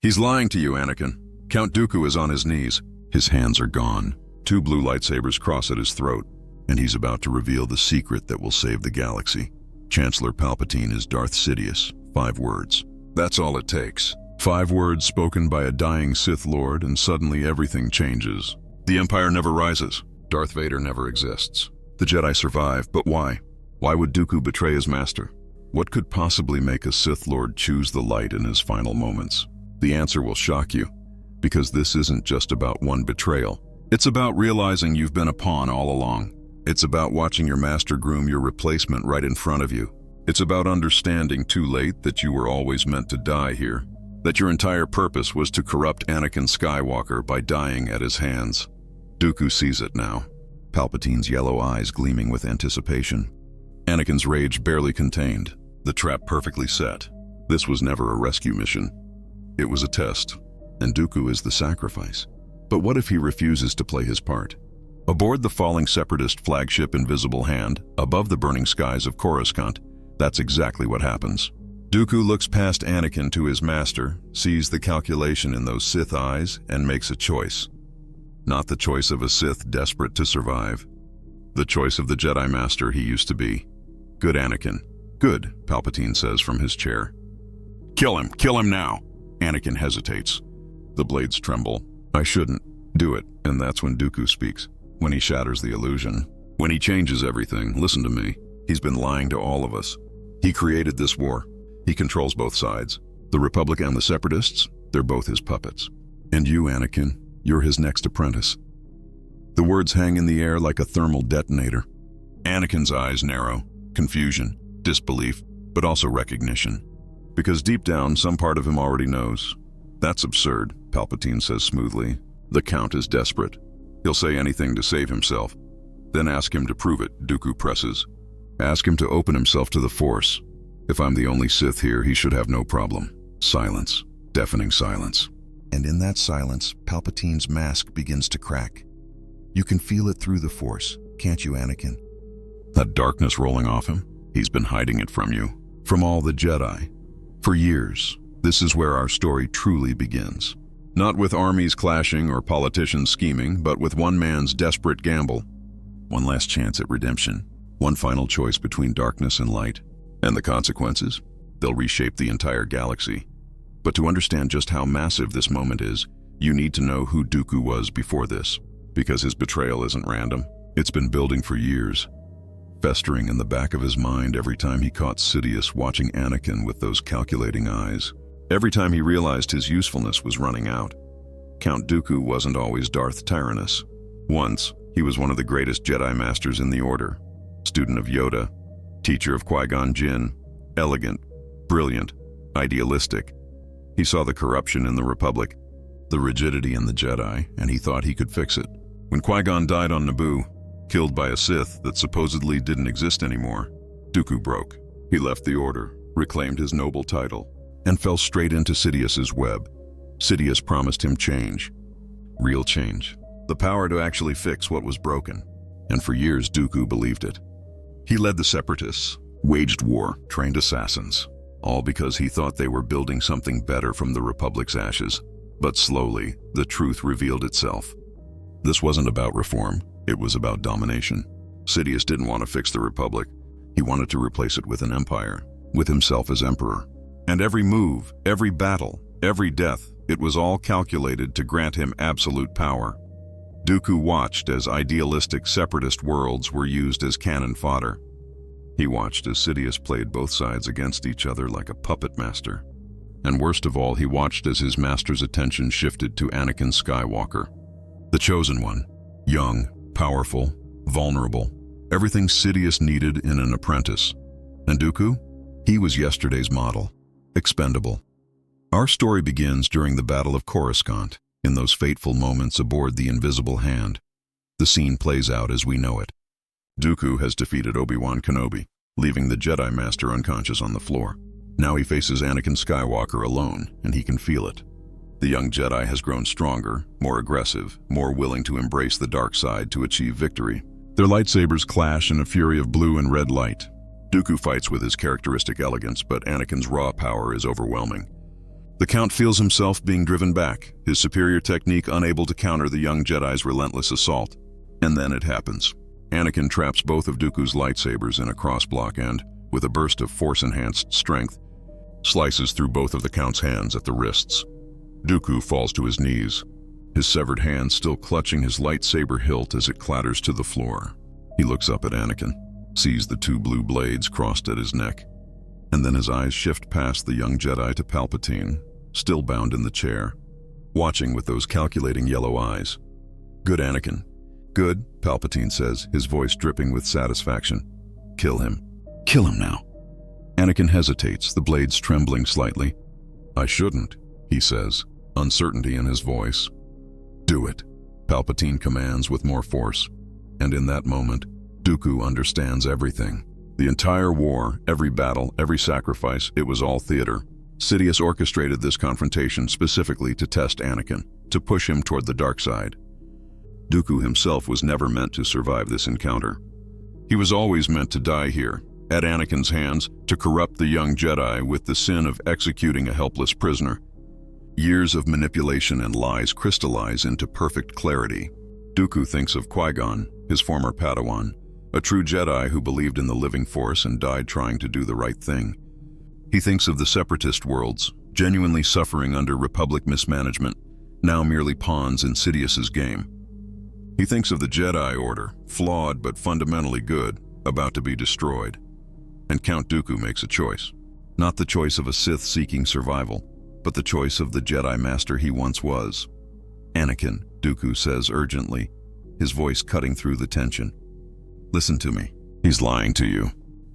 He's lying to you, Anakin. Count Dooku is on his knees. His hands are gone. 2 blue lightsabers cross at his throat, and he's about to reveal the secret that will save the galaxy. Chancellor Palpatine is Darth Sidious. 5 words. That's all it takes. 5 words spoken by a dying Sith Lord, and suddenly everything changes. The Empire never rises. Darth Vader never exists. The Jedi survive, but why? Why would Dooku betray his master? What could possibly make a Sith Lord choose the light in his final moments? The answer will shock you, because this isn't just about one betrayal. It's about realizing you've been a pawn all along. It's about watching your master groom your replacement right in front of you. It's about understanding too late that you were always meant to die here, that your entire purpose was to corrupt Anakin Skywalker by dying at his hands. Dooku sees it now, Palpatine's yellow eyes gleaming with anticipation. Anakin's rage barely contained, the trap perfectly set. This was never a rescue mission. It was a test, and Dooku is the sacrifice. But what if he refuses to play his part? Aboard the falling Separatist flagship Invisible Hand, above the burning skies of Coruscant, that's exactly what happens. Dooku looks past Anakin to his master, sees the calculation in those Sith eyes, and makes a choice. Not the choice of a Sith desperate to survive. The choice of the Jedi Master he used to be. Good, Anakin. Good, Palpatine says from his chair. Kill him now. Anakin hesitates. The blades tremble. I shouldn't do it, and that's when Dooku speaks. When he shatters the illusion. When he changes everything. Listen to me. He's been lying to all of us. He created this war. He controls both sides. The Republic and the Separatists, they're both his puppets. And you, Anakin, you're his next apprentice. The words hang in the air like a thermal detonator. Anakin's eyes narrow. Confusion, disbelief, but also recognition. Because deep down, some part of him already knows. That's absurd, Palpatine says smoothly. The Count is desperate. He'll say anything to save himself. Then ask him to prove it, Dooku presses. Ask him to open himself to the Force. If I'm the only Sith here, he should have no problem. Silence. Deafening silence. And in that silence, Palpatine's mask begins to crack. You can feel it through the Force, can't you, Anakin? That darkness rolling off him? He's been hiding it from you. From all the Jedi. For years. This is where our story truly begins. Not with armies clashing or politicians scheming, but with one man's desperate gamble. One last chance at redemption. One final choice between darkness and light. And the consequences? They'll reshape the entire galaxy. But to understand just how massive this moment is, you need to know who Dooku was before this. Because his betrayal isn't random. It's been building for years. Festering in the back of his mind every time he caught Sidious watching Anakin with those calculating eyes. Every time he realized his usefulness was running out. Count Dooku wasn't always Darth Tyrannus. Once, he was one of the greatest Jedi Masters in the Order. Student of Yoda, teacher of Qui-Gon Jinn, elegant, brilliant, idealistic. He saw the corruption in the Republic, the rigidity in the Jedi, and he thought he could fix it. When Qui-Gon died on Naboo, killed by a Sith that supposedly didn't exist anymore, Dooku broke. He left the Order, reclaimed his noble title, and fell straight into Sidious's web. Sidious promised him change. Real change. The power to actually fix what was broken. And for years, Dooku believed it. He led the Separatists, waged war, trained assassins, all because he thought they were building something better from the Republic's ashes. But slowly, the truth revealed itself. This wasn't about reform, it was about domination. Sidious didn't want to fix the Republic. He wanted to replace it with an empire, with himself as emperor. And every move, every battle, every death, it was all calculated to grant him absolute power. Dooku watched as idealistic separatist worlds were used as cannon fodder. He watched as Sidious played both sides against each other like a puppet master. And worst of all, he watched as his master's attention shifted to Anakin Skywalker. The chosen one. Young, powerful, vulnerable. Everything Sidious needed in an apprentice. And Dooku? He was yesterday's model. Expendable. Our story begins during the Battle of Coruscant, in those fateful moments aboard the Invisible Hand. The scene plays out as we know it. Dooku has defeated Obi-Wan Kenobi, leaving the Jedi Master unconscious on the floor. Now he faces Anakin Skywalker alone, and he can feel it. The young Jedi has grown stronger, more aggressive, more willing to embrace the dark side to achieve victory. Their lightsabers clash in a fury of blue and red light. Dooku fights with his characteristic elegance, but Anakin's raw power is overwhelming. The Count feels himself being driven back, his superior technique unable to counter the young Jedi's relentless assault. And then it happens. Anakin traps both of Dooku's lightsabers in a crossblock and, with a burst of Force-enhanced strength, slices through both of the Count's hands at the wrists. Dooku falls to his knees, his severed hand still clutching his lightsaber hilt as it clatters to the floor. He looks up at Anakin, sees the two blue blades crossed at his neck, and then his eyes shift past the young Jedi to Palpatine, still bound in the chair, watching with those calculating yellow eyes. "Good, Anakin. Good," Palpatine says, his voice dripping with satisfaction. "Kill him. Kill him now." Anakin hesitates, the blades trembling slightly. "I shouldn't," he says, uncertainty in his voice. "Do it," Palpatine commands with more force. And in that moment, Dooku understands everything. The entire war, every battle, every sacrifice, it was all theater. Sidious orchestrated this confrontation specifically to test Anakin, to push him toward the dark side. Dooku himself was never meant to survive this encounter. He was always meant to die here, at Anakin's hands, to corrupt the young Jedi with the sin of executing a helpless prisoner. Years of manipulation and lies crystallize into perfect clarity. Dooku thinks of Qui-Gon, his former Padawan, a true Jedi who believed in the living Force and died trying to do the right thing. He thinks of the Separatist worlds, genuinely suffering under Republic mismanagement, now merely pawns in Sidious's game. He thinks of the Jedi Order, flawed but fundamentally good, about to be destroyed. And Count Dooku makes a choice. Not the choice of a Sith seeking survival, but the choice of the Jedi Master he once was. "Anakin," Dooku says urgently, his voice cutting through the tension. "Listen to me. He's lying to you.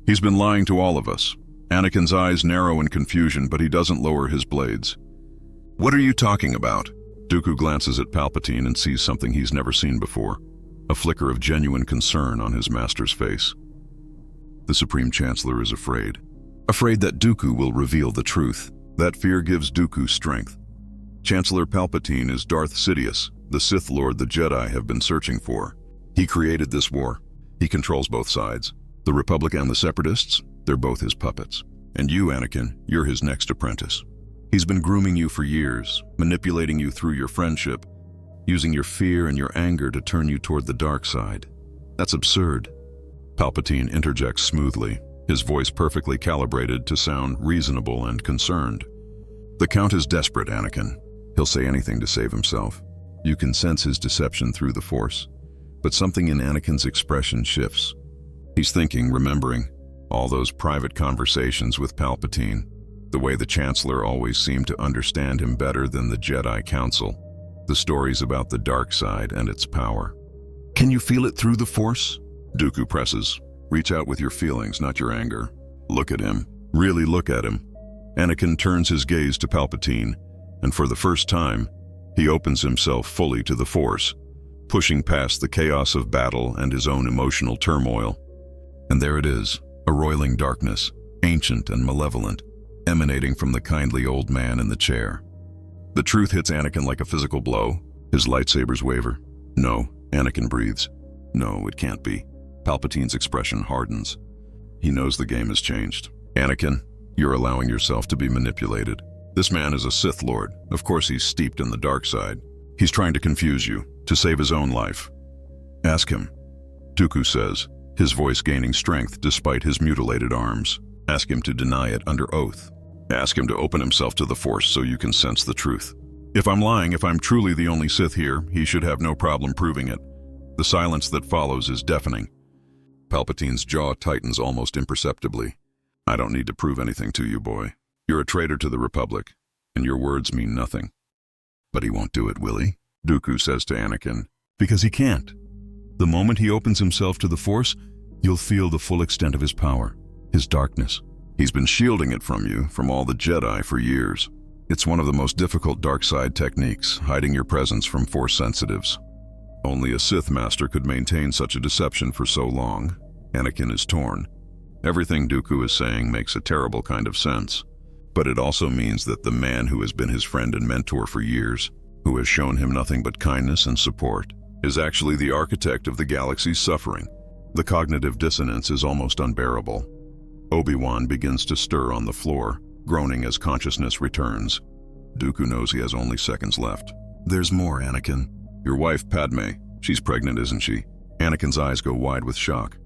He's been lying to all of us." Anakin's eyes narrow in confusion, but he doesn't lower his blades. "What are you talking about?" Dooku glances at Palpatine and sees something he's never seen before, a flicker of genuine concern on his master's face. The Supreme Chancellor is afraid. Afraid that Dooku will reveal the truth. That fear gives Dooku strength. Chancellor Palpatine is Darth Sidious, the Sith Lord the Jedi have been searching for. He created this war. He controls both sides. The Republic and the Separatists, they're both his puppets. And you, Anakin, you're his next apprentice. He's been grooming you for years, manipulating you through your friendship, using your fear and your anger to turn you toward the dark side. That's absurd. Palpatine interjects smoothly, his voice perfectly calibrated to sound reasonable and concerned. "The Count is desperate, Anakin. He'll say anything to save himself. You can sense his deception through the Force, but something in Anakin's expression shifts. He's thinking, remembering, all those private conversations with Palpatine, the way the Chancellor always seemed to understand him better than the Jedi Council, the stories about the dark side and its power. Can you feel it through the Force?" Dooku presses. "Reach out with your feelings, not your anger. Look at him. Really look at him." Anakin turns his gaze to Palpatine, and for the first time, he opens himself fully to the Force, pushing past the chaos of battle and his own emotional turmoil. And there it is, a roiling darkness, ancient and malevolent, emanating from the kindly old man in the chair. The truth hits Anakin like a physical blow. His lightsabers waver. "No," Anakin breathes. "No, it can't be." Palpatine's expression hardens. He knows the game has changed. "Anakin, you're allowing yourself to be manipulated. This man is a Sith Lord. Of course he's steeped in the dark side. He's trying to confuse you, to save his own life. Ask him," Dooku says, his voice gaining strength despite his mutilated arms. "Ask him to deny it under oath. Ask him to open himself to the Force so you can sense the truth. If I'm lying, if I'm truly the only Sith here, he should have no problem proving it." The silence that follows is deafening. Palpatine's jaw tightens almost imperceptibly. "I don't need to prove anything to you, boy. You're a traitor to the Republic, and your words mean nothing." "But he won't do it, will he?" Dooku says to Anakin. "Because he can't. The moment he opens himself to the Force, you'll feel the full extent of his power, his darkness. He's been shielding it from you, from all the Jedi for years. It's one of the most difficult dark side techniques, hiding your presence from Force sensitives. Only a Sith Master could maintain such a deception for so long." Anakin is torn. Everything Dooku is saying makes a terrible kind of sense. But it also means that the man who has been his friend and mentor for years, who has shown him nothing but kindness and support, is actually the architect of the galaxy's suffering. The cognitive dissonance is almost unbearable. Obi-Wan begins to stir on the floor, groaning as consciousness returns. Dooku knows he has only seconds left. There's more, Anakin. Your wife, Padme. She's pregnant, isn't she? Anakin's eyes go wide with shock.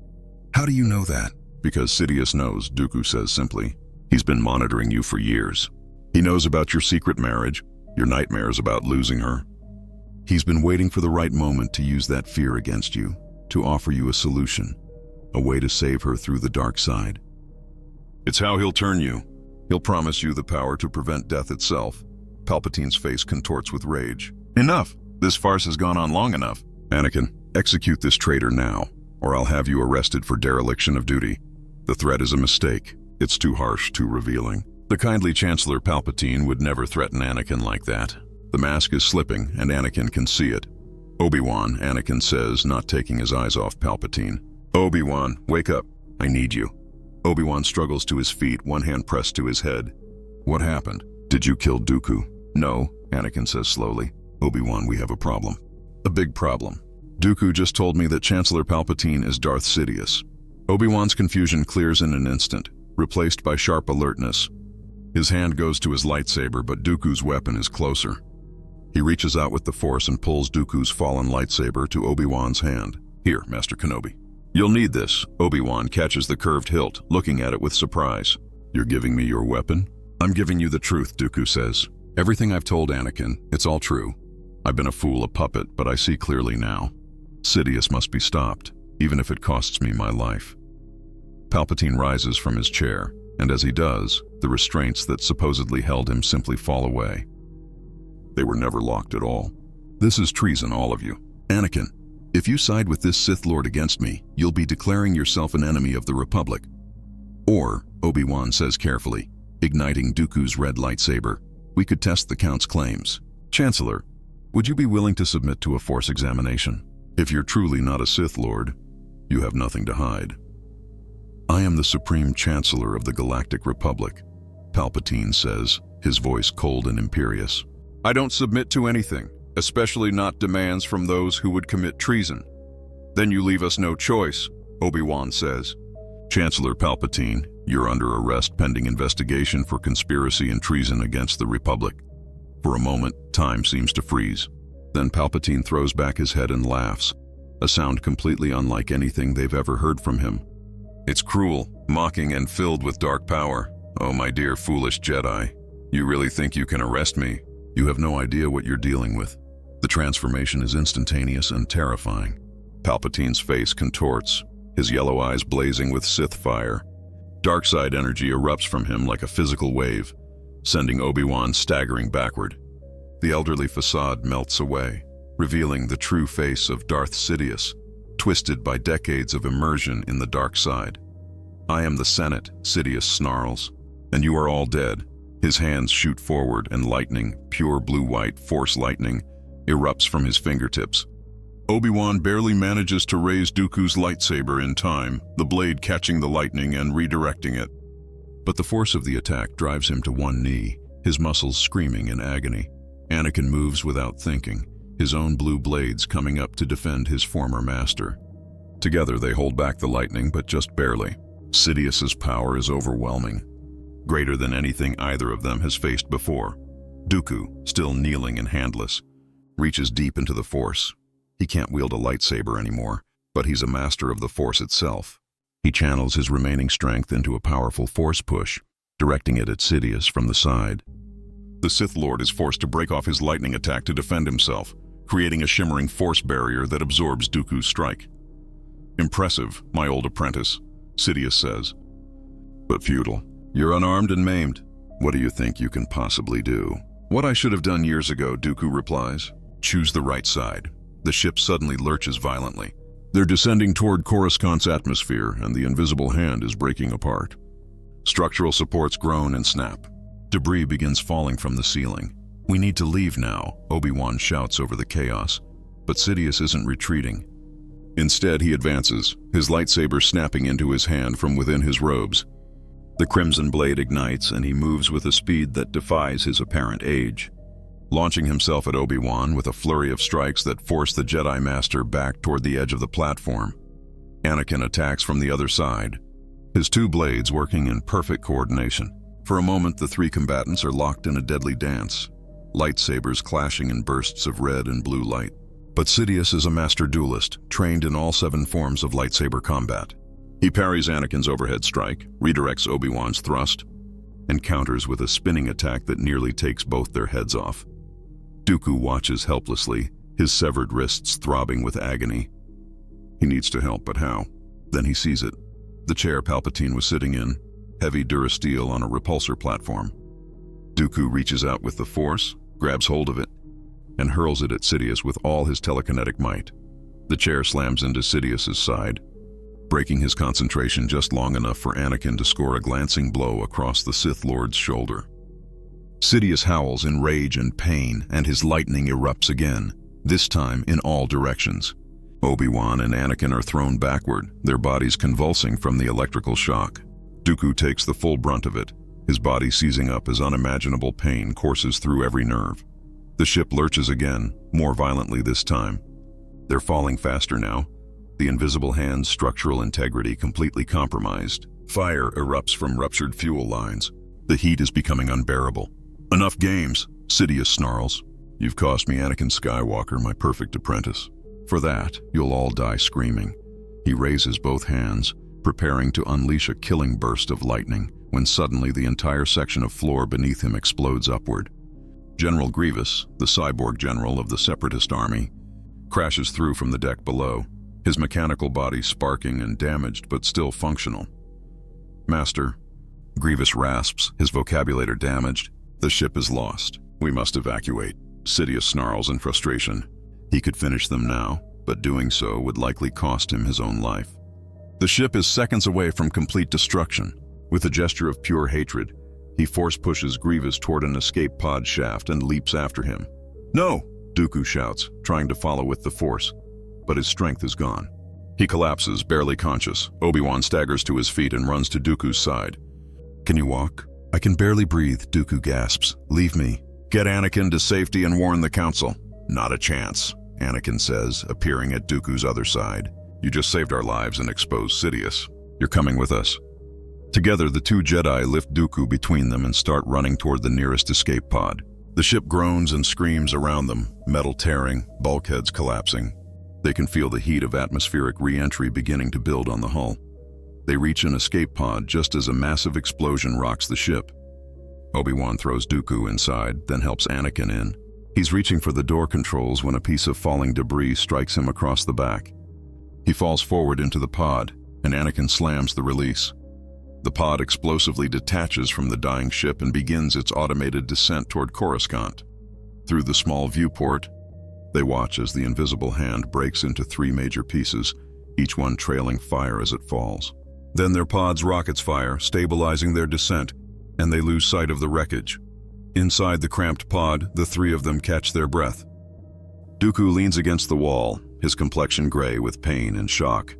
How do you know that? Because Sidious knows, Dooku says simply. He's been monitoring you for years. He knows about your secret marriage, your nightmares about losing her. He's been waiting for the right moment to use that fear against you, to offer you a solution, a way to save her through the dark side. It's how he'll turn you. He'll promise you the power to prevent death itself. Palpatine's face contorts with rage. Enough! This farce has gone on long enough. Anakin, execute this traitor now, or I'll have you arrested for dereliction of duty. The threat is a mistake. It's too harsh, too revealing. The kindly Chancellor Palpatine would never threaten Anakin like that. The mask is slipping, and Anakin can see it. Obi-Wan, Anakin says, not taking his eyes off Palpatine. Obi-Wan, wake up. I need you. Obi-Wan struggles to his feet, one hand pressed to his head. What happened? Did you kill Dooku? No, Anakin says slowly. Obi-Wan, we have a problem. A big problem. Dooku just told me that Chancellor Palpatine is Darth Sidious. Obi-Wan's confusion clears in an instant, replaced by sharp alertness. His hand goes to his lightsaber, but Dooku's weapon is closer. He reaches out with the Force and pulls Dooku's fallen lightsaber to Obi-Wan's hand. Here, Master Kenobi. You'll need this. Obi-Wan catches the curved hilt, looking at it with surprise. You're giving me your weapon? I'm giving you the truth, Dooku says. Everything I've told Anakin, it's all true. I've been a fool, a puppet, but I see clearly now. Sidious must be stopped, even if it costs me my life. Palpatine rises from his chair, and as he does, the restraints that supposedly held him simply fall away. They were never locked at all. This is treason, all of you. Anakin, if you side with this Sith Lord against me, you'll be declaring yourself an enemy of the Republic. Or, Obi-Wan says carefully, igniting Dooku's red lightsaber, we could test the Count's claims. Chancellor, would you be willing to submit to a Force examination? If you're truly not a Sith Lord, you have nothing to hide. I am the Supreme Chancellor of the Galactic Republic, Palpatine says, his voice cold and imperious. I don't submit to anything, especially not demands from those who would commit treason. Then you leave us no choice, Obi-Wan says. Chancellor Palpatine, you're under arrest pending investigation for conspiracy and treason against the Republic. For a moment, time seems to freeze. Then Palpatine throws back his head and laughs, a sound completely unlike anything they've ever heard from him. It's cruel, mocking, and filled with dark power. Oh, my dear foolish Jedi, you really think you can arrest me? You have no idea what you're dealing with. The transformation is instantaneous and terrifying. Palpatine's face contorts, his yellow eyes blazing with Sith fire. Dark side energy erupts from him like a physical wave, sending Obi-Wan staggering backward. The elderly facade melts away, revealing the true face of Darth Sidious, twisted by decades of immersion in the dark side. I am the Senate, Sidious snarls, and you are all dead. His hands shoot forward and lightning, pure blue-white Force lightning, erupts from his fingertips. Obi-Wan barely manages to raise Dooku's lightsaber in time, the blade catching the lightning and redirecting it. But the force of the attack drives him to one knee, his muscles screaming in agony. Anakin moves without thinking, his own blue blades coming up to defend his former master. Together they hold back the lightning, but just barely. Sidious's power is overwhelming, greater than anything either of them has faced before. Dooku, still kneeling and handless, reaches deep into the Force. He can't wield a lightsaber anymore, but he's a master of the Force itself. He channels his remaining strength into a powerful Force push, directing it at Sidious from the side. The Sith Lord is forced to break off his lightning attack to defend himself, creating a shimmering Force barrier that absorbs Dooku's strike. Impressive, my old apprentice, Sidious says. But futile. You're unarmed and maimed. What do you think you can possibly do? What I should have done years ago, Dooku replies. Choose the right side. The ship suddenly lurches violently. They're descending toward Coruscant's atmosphere, and the invisible hand is breaking apart. Structural supports groan and snap. Debris begins falling from the ceiling. We need to leave now, Obi-Wan shouts over the chaos. But Sidious isn't retreating. Instead, he advances, his lightsaber snapping into his hand from within his robes. The crimson blade ignites, and he moves with a speed that defies his apparent age, launching himself at Obi-Wan with a flurry of strikes that force the Jedi Master back toward the edge of the platform. Anakin attacks from the other side, his two blades working in perfect coordination. For a moment, the three combatants are locked in a deadly dance, lightsabers clashing in bursts of red and blue light. But Sidious is a master duelist, trained in all 7 forms of lightsaber combat. He parries Anakin's overhead strike, redirects Obi-Wan's thrust, and counters with a spinning attack that nearly takes both their heads off. Dooku watches helplessly, his severed wrists throbbing with agony. He needs to help, but how? Then he sees it. The chair Palpatine was sitting in, heavy durasteel on a repulsor platform. Dooku reaches out with the Force, grabs hold of it, and hurls it at Sidious with all his telekinetic might. The chair slams into Sidious's side, breaking his concentration just long enough for Anakin to score a glancing blow across the Sith Lord's shoulder. Sidious howls in rage and pain, and his lightning erupts again, this time in all directions. Obi-Wan and Anakin are thrown backward, their bodies convulsing from the electrical shock. Dooku takes the full brunt of it, his body seizing up as unimaginable pain courses through every nerve. The ship lurches again, more violently this time. They're falling faster now, the invisible hand's structural integrity completely compromised. Fire erupts from ruptured fuel lines. The heat is becoming unbearable. "Enough games," Sidious snarls. "You've cost me Anakin Skywalker, my perfect apprentice. For that, you'll all die screaming." He raises both hands, preparing to unleash a killing burst of lightning, when suddenly the entire section of floor beneath him explodes upward. General Grievous, the cyborg general of the Separatist army, crashes through from the deck below, his mechanical body sparking and damaged but still functional. "Master," Grievous rasps, his vocabulary damaged, "the ship is lost. We must evacuate." Sidious snarls in frustration. He could finish them now, but doing so would likely cost him his own life. The ship is seconds away from complete destruction. With a gesture of pure hatred, he force pushes Grievous toward an escape pod shaft and leaps after him. "No!" Dooku shouts, trying to follow with the Force, but his strength is gone. He collapses, barely conscious. Obi-Wan staggers to his feet and runs to Dooku's side. "Can you walk?" "I can barely breathe," Dooku gasps. "Leave me." "Get Anakin to safety and warn the Council." "Not a chance," Anakin says, appearing at Dooku's other side. "You just saved our lives and exposed Sidious. You're coming with us." Together, the 2 Jedi lift Dooku between them and start running toward the nearest escape pod. The ship groans and screams around them, metal tearing, bulkheads collapsing. They can feel the heat of atmospheric re-entry beginning to build on the hull. They reach an escape pod just as a massive explosion rocks the ship. Obi-Wan throws Dooku inside, then helps Anakin in. He's reaching for the door controls when a piece of falling debris strikes him across the back. He falls forward into the pod, and Anakin slams the release. The pod explosively detaches from the dying ship and begins its automated descent toward Coruscant. Through the small viewport, they watch as the invisible hand breaks into 3 major pieces, each one trailing fire as it falls. Then their pod's rockets fire, stabilizing their descent, and they lose sight of the wreckage. Inside the cramped pod, the 3 of them catch their breath. Dooku leans against the wall, his complexion gray with pain and shock.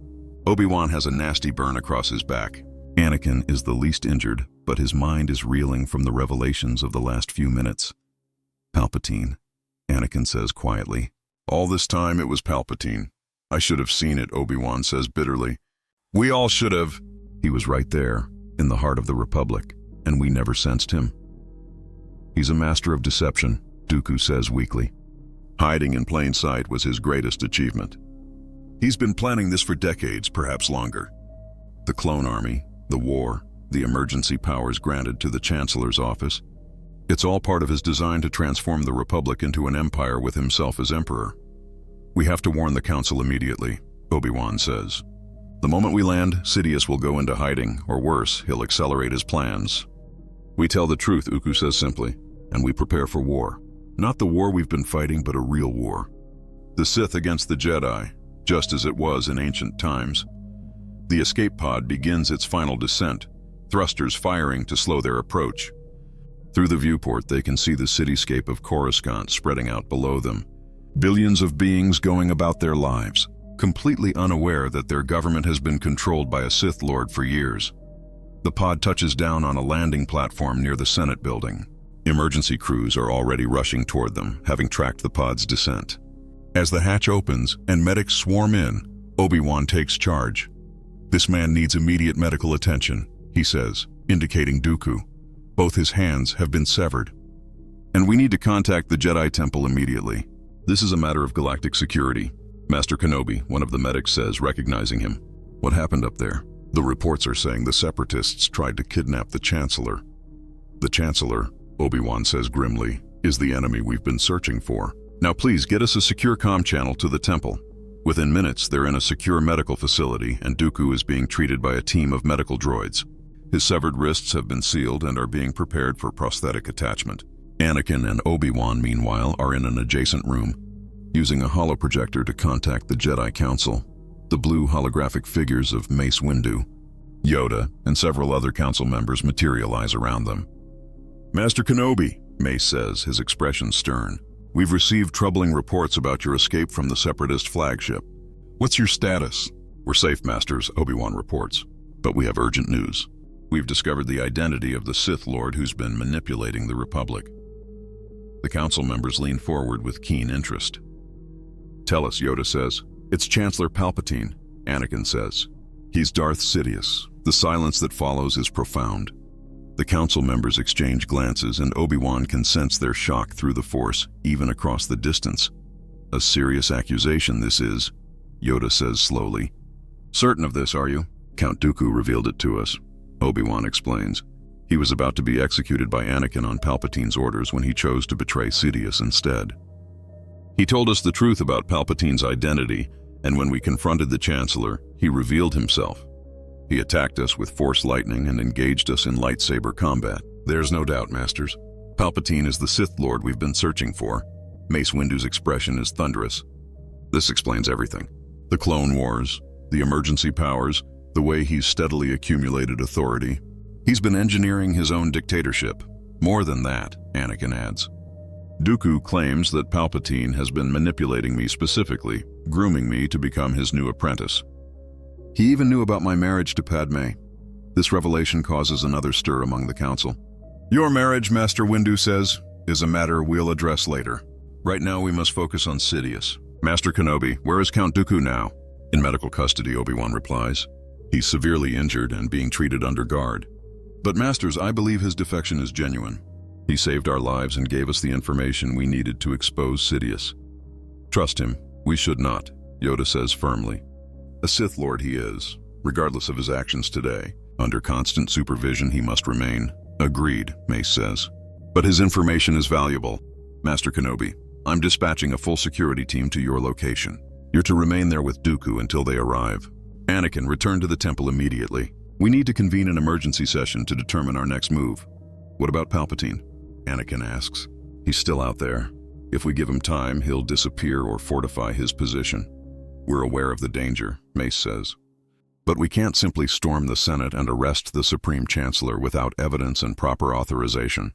Obi-Wan has a nasty burn across his back. Anakin is the least injured, but his mind is reeling from the revelations of the last few minutes. "Palpatine," Anakin says quietly. "All this time it was Palpatine. I should have seen it," Obi-Wan says bitterly. "We all should have." "He was right there, in the heart of the Republic, and we never sensed him." "He's a master of deception," Dooku says weakly. "Hiding in plain sight was his greatest achievement. He's been planning this for decades, perhaps longer. The clone army, the war, the emergency powers granted to the Chancellor's office. It's all part of his design to transform the Republic into an empire with himself as emperor. We have to warn the Council immediately," Obi-Wan says. "The moment we land, Sidious will go into hiding, or worse, he'll accelerate his plans. We tell the truth," Dooku says simply, "and we prepare for war. Not the war we've been fighting, but a real war. The Sith against the Jedi, just as it was in ancient times." The escape pod begins its final descent, thrusters firing to slow their approach. Through the viewport, they can see the cityscape of Coruscant spreading out below them. Billions of beings going about their lives, completely unaware that their government has been controlled by a Sith Lord for years. The pod touches down on a landing platform near the Senate building. Emergency crews are already rushing toward them, having tracked the pod's descent. As the hatch opens and medics swarm in, Obi-Wan takes charge. "This man needs immediate medical attention," he says, indicating Dooku. "Both his hands have been severed." And we need to contact the Jedi Temple immediately. This is a matter of galactic security. Master Kenobi, one of the medics says, recognizing him. What happened up there? The reports are saying the Separatists tried to kidnap the Chancellor. The Chancellor, Obi-Wan says grimly, is the enemy we've been searching for. Now please get us a secure comm channel to the temple. Within minutes, they're in a secure medical facility and Dooku is being treated by a team of medical droids. His severed wrists have been sealed and are being prepared for prosthetic attachment. Anakin and Obi-Wan, meanwhile, are in an adjacent room, using a holoprojector to contact the Jedi Council. The blue holographic figures of Mace Windu, Yoda, and several other council members materialize around them. Master Kenobi, Mace says, his expression stern. We've received troubling reports about your escape from the Separatist flagship. What's your status? We're safe, Masters, Obi-Wan reports. But we have urgent news. We've discovered the identity of the Sith Lord who's been manipulating the Republic. The council members lean forward with keen interest. Tell us, Yoda says. It's Chancellor Palpatine, Anakin says. He's Darth Sidious. The silence that follows is profound. The council members exchange glances and Obi-Wan can sense their shock through the Force, even across the distance. A serious accusation this is, Yoda says slowly. Certain of this, are you? Count Dooku revealed it to us, Obi-Wan explains. He was about to be executed by Anakin on Palpatine's orders when he chose to betray Sidious instead. He told us the truth about Palpatine's identity, and when we confronted the Chancellor, he revealed himself. He attacked us with Force lightning and engaged us in lightsaber combat. There's no doubt, Masters. Palpatine is the Sith Lord we've been searching for. Mace Windu's expression is thunderous. This explains everything. The Clone Wars, the emergency powers, the way he's steadily accumulated authority. He's been engineering his own dictatorship. More than that, Anakin adds. Dooku claims that Palpatine has been manipulating me specifically, grooming me to become his new apprentice. He even knew about my marriage to Padme. This revelation causes another stir among the council. Your marriage, Master Windu says, is a matter we'll address later. Right now we must focus on Sidious. Master Kenobi, where is Count Dooku now? In medical custody, Obi-Wan replies. He's severely injured and being treated under guard. But Masters, I believe his defection is genuine. He saved our lives and gave us the information we needed to expose Sidious. Trust him, we should not, Yoda says firmly. A Sith Lord he is, regardless of his actions today. Under constant supervision he must remain. Agreed, Mace says. But his information is valuable. Master Kenobi, I'm dispatching a full security team to your location. You're to remain there with Dooku until they arrive. Anakin, return to the temple immediately. We need to convene an emergency session to determine our next move. What about Palpatine? Anakin asks. He's still out there. If we give him time, he'll disappear or fortify his position. We're aware of the danger, Mace says. But we can't simply storm the Senate and arrest the Supreme Chancellor without evidence and proper authorization.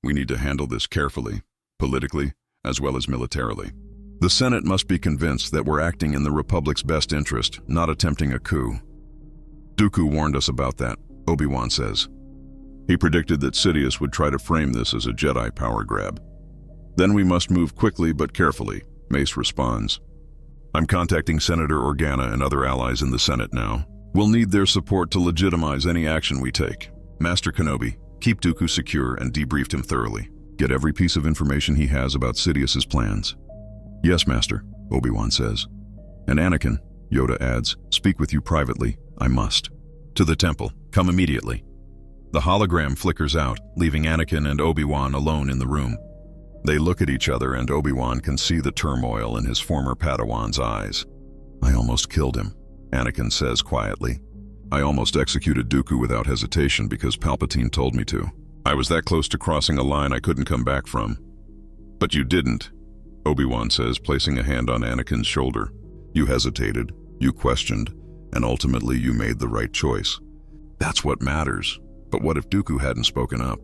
We need to handle this carefully, politically, as well as militarily. The Senate must be convinced that we're acting in the Republic's best interest, not attempting a coup. Dooku warned us about that, Obi-Wan says. He predicted that Sidious would try to frame this as a Jedi power grab. Then we must move quickly but carefully, Mace responds. I'm contacting Senator Organa and other allies in the Senate now. We'll need their support to legitimize any action we take. Master Kenobi, keep Dooku secure and debrief him thoroughly. Get every piece of information he has about Sidious's plans. Yes, Master, Obi-Wan says. And Anakin, Yoda adds, speak with you privately. I must. To the temple. Come immediately. The hologram flickers out, leaving Anakin and Obi-Wan alone in the room. They look at each other and Obi-Wan can see the turmoil in his former Padawan's eyes. I almost killed him, Anakin says quietly. I almost executed Dooku without hesitation because Palpatine told me to. I was that close to crossing a line I couldn't come back from. But you didn't, Obi-Wan says, placing a hand on Anakin's shoulder. You hesitated, you questioned, and ultimately you made the right choice. That's what matters. But what if Dooku hadn't spoken up?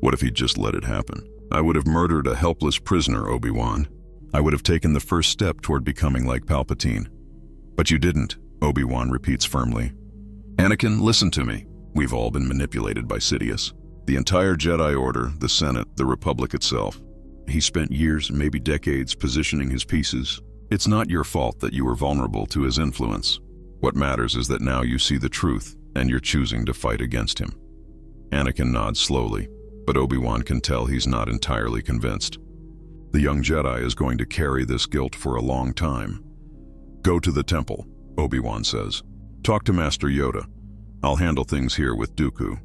What if he'd just let it happen? I would have murdered a helpless prisoner, Obi-Wan. I would have taken the first step toward becoming like Palpatine. But you didn't, Obi-Wan repeats firmly. Anakin, listen to me. We've all been manipulated by Sidious. The entire Jedi Order, the Senate, the Republic itself. He spent years, maybe decades, positioning his pieces. It's not your fault that you were vulnerable to his influence. What matters is that now you see the truth, and you're choosing to fight against him. Anakin nods slowly. but Obi-Wan can tell he's not entirely convinced. The young Jedi is going to carry this guilt for a long time. "Go to the temple," Obi-Wan says. "Talk to Master Yoda. I'll handle things here with Dooku."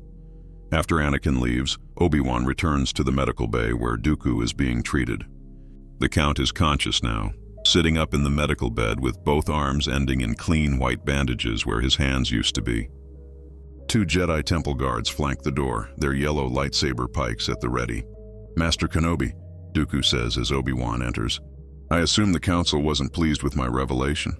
After Anakin leaves, Obi-Wan returns to the medical bay where Dooku is being treated. The Count is conscious now, sitting up in the medical bed with both arms ending in clean white bandages where his hands used to be. 2 Jedi temple guards flank the door, their yellow lightsaber pikes at the ready. "Master Kenobi," Dooku says as Obi-Wan enters, "I assume the Council wasn't pleased with my revelation."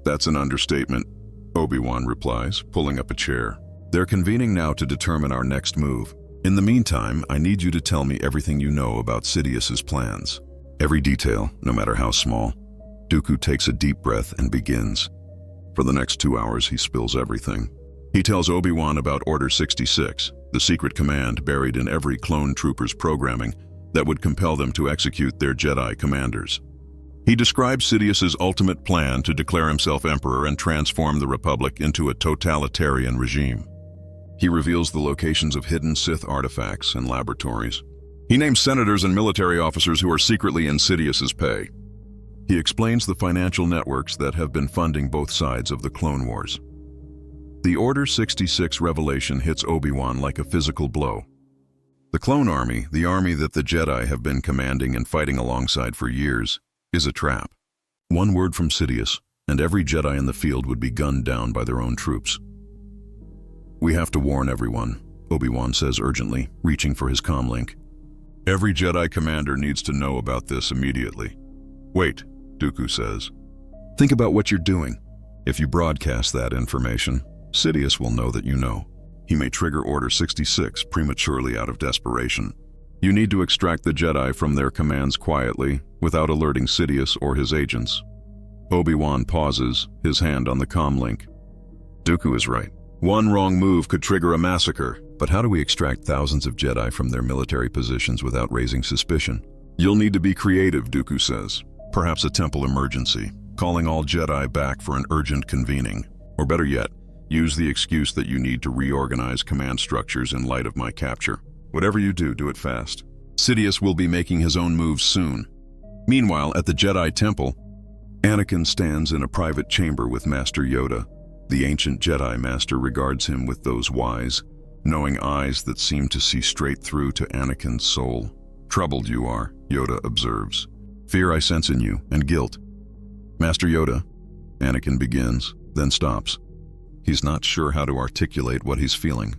"That's an understatement," Obi-Wan replies, pulling up a chair. "They're convening now to determine our next move. In the meantime, I need you to tell me everything you know about Sidious's plans. Every detail, no matter how small." Dooku takes a deep breath and begins. For the next 2 hours, he spills everything. He tells Obi-Wan about Order 66, the secret command buried in every clone trooper's programming that would compel them to execute their Jedi commanders. He describes Sidious's ultimate plan to declare himself emperor and transform the Republic into a totalitarian regime. He reveals the locations of hidden Sith artifacts and laboratories. He names senators and military officers who are secretly in Sidious's pay. He explains the financial networks that have been funding both sides of the Clone Wars. The Order 66 revelation hits Obi-Wan like a physical blow. The Clone Army, the army that the Jedi have been commanding and fighting alongside for years, is a trap. One word from Sidious, and every Jedi in the field would be gunned down by their own troops. "We have to warn everyone," Obi-Wan says urgently, reaching for his comlink. "Every Jedi commander needs to know about this immediately." "Wait," Dooku says. "Think about what you're doing. If you broadcast that information, Sidious will know that you know. He may trigger Order 66 prematurely out of desperation. You need to extract the Jedi from their commands quietly, without alerting Sidious or his agents." Obi-Wan pauses, his hand on the comlink. Dooku is right. One wrong move could trigger a massacre, but how do we extract thousands of Jedi from their military positions without raising suspicion? "You'll need to be creative," Dooku says. "Perhaps a temple emergency, calling all Jedi back for an urgent convening. Or better yet, use the excuse that you need to reorganize command structures in light of my capture. Whatever you do, do it fast. Sidious will be making his own moves soon." Meanwhile, at the Jedi Temple, Anakin stands in a private chamber with Master Yoda. The ancient Jedi Master regards him with those wise, knowing eyes that seem to see straight through to Anakin's soul. "Troubled you are," Yoda observes. "Fear I sense in you, and guilt." "Master Yoda," Anakin begins, then stops. He's not sure how to articulate what he's feeling.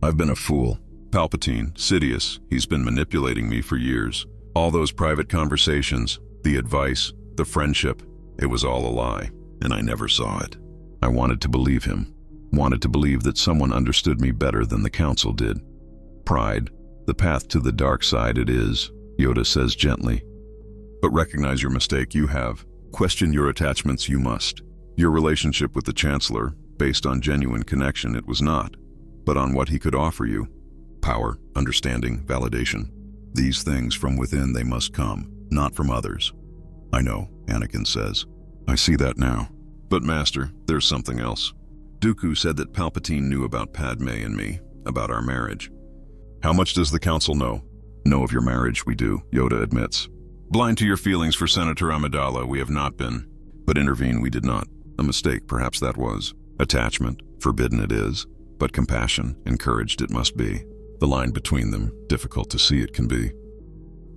"I've been a fool. Palpatine, Sidious, he's been manipulating me for years. All those private conversations, the advice, the friendship, it was all a lie, and I never saw it. I wanted to believe him, wanted to believe that someone understood me better than the Council did. Pride, the path to the dark side it is," Yoda says gently. "But recognize your mistake you have. Question your attachments you must. Your relationship with the Chancellor, based on genuine connection, it was not, but on what he could offer you. Power, understanding, validation. These things from within they must come, not from others." "I know," Anakin says. "I see that now. But Master, there's something else. Dooku said that Palpatine knew about Padme and me, about our marriage." "How much does the Council know?" "Know of your marriage, we do," Yoda admits. "Blind to your feelings for Senator Amidala, we have not been. But intervene we did not. A mistake, perhaps that was. Attachment, forbidden it is, but compassion, encouraged it must be. The line between them, difficult to see it can be."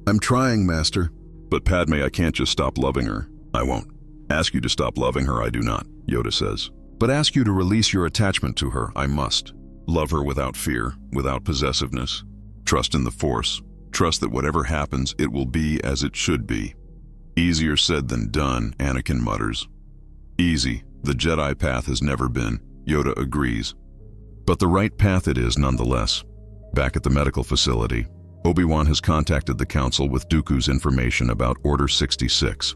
"I'm trying, Master." "But Padme, I can't just stop loving her. I won't. Ask you to stop loving her, I do not," Yoda says. "But ask you to release your attachment to her, I must. Love her without fear, without possessiveness. Trust in the Force. Trust that whatever happens, it will be as it should be." "Easier said than done," Anakin mutters. "Easy. The Jedi path has never been," Yoda agrees. "But the right path it is nonetheless." Back at the medical facility, Obi-Wan has contacted the Council with Dooku's information about Order 66.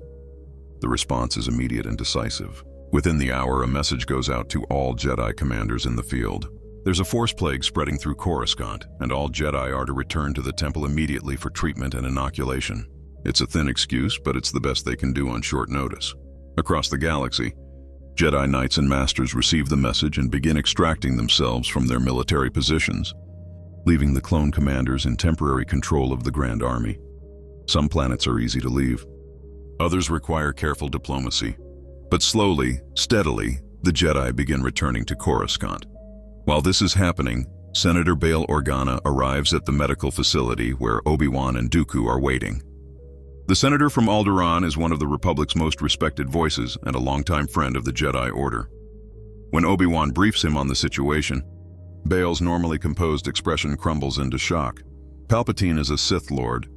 The response is immediate and decisive. Within the hour, a message goes out to all Jedi commanders in the field. There's a force plague spreading through Coruscant, and all Jedi are to return to the temple immediately for treatment and inoculation. It's a thin excuse, but it's the best they can do on short notice. Across the galaxy, Jedi Knights and Masters receive the message and begin extracting themselves from their military positions. leaving the clone commanders in temporary control of the Grand Army. Some planets are easy to leave. Others require careful diplomacy. But slowly, steadily, the Jedi begin returning to Coruscant. While this is happening, Senator Bail Organa arrives at the medical facility where Obi-Wan and Dooku are waiting. The senator from Alderaan is one of the Republic's most respected voices and a longtime friend of the Jedi Order. When Obi-Wan briefs him on the situation, Bail's normally composed expression crumbles into shock. "Palpatine is a Sith Lord,"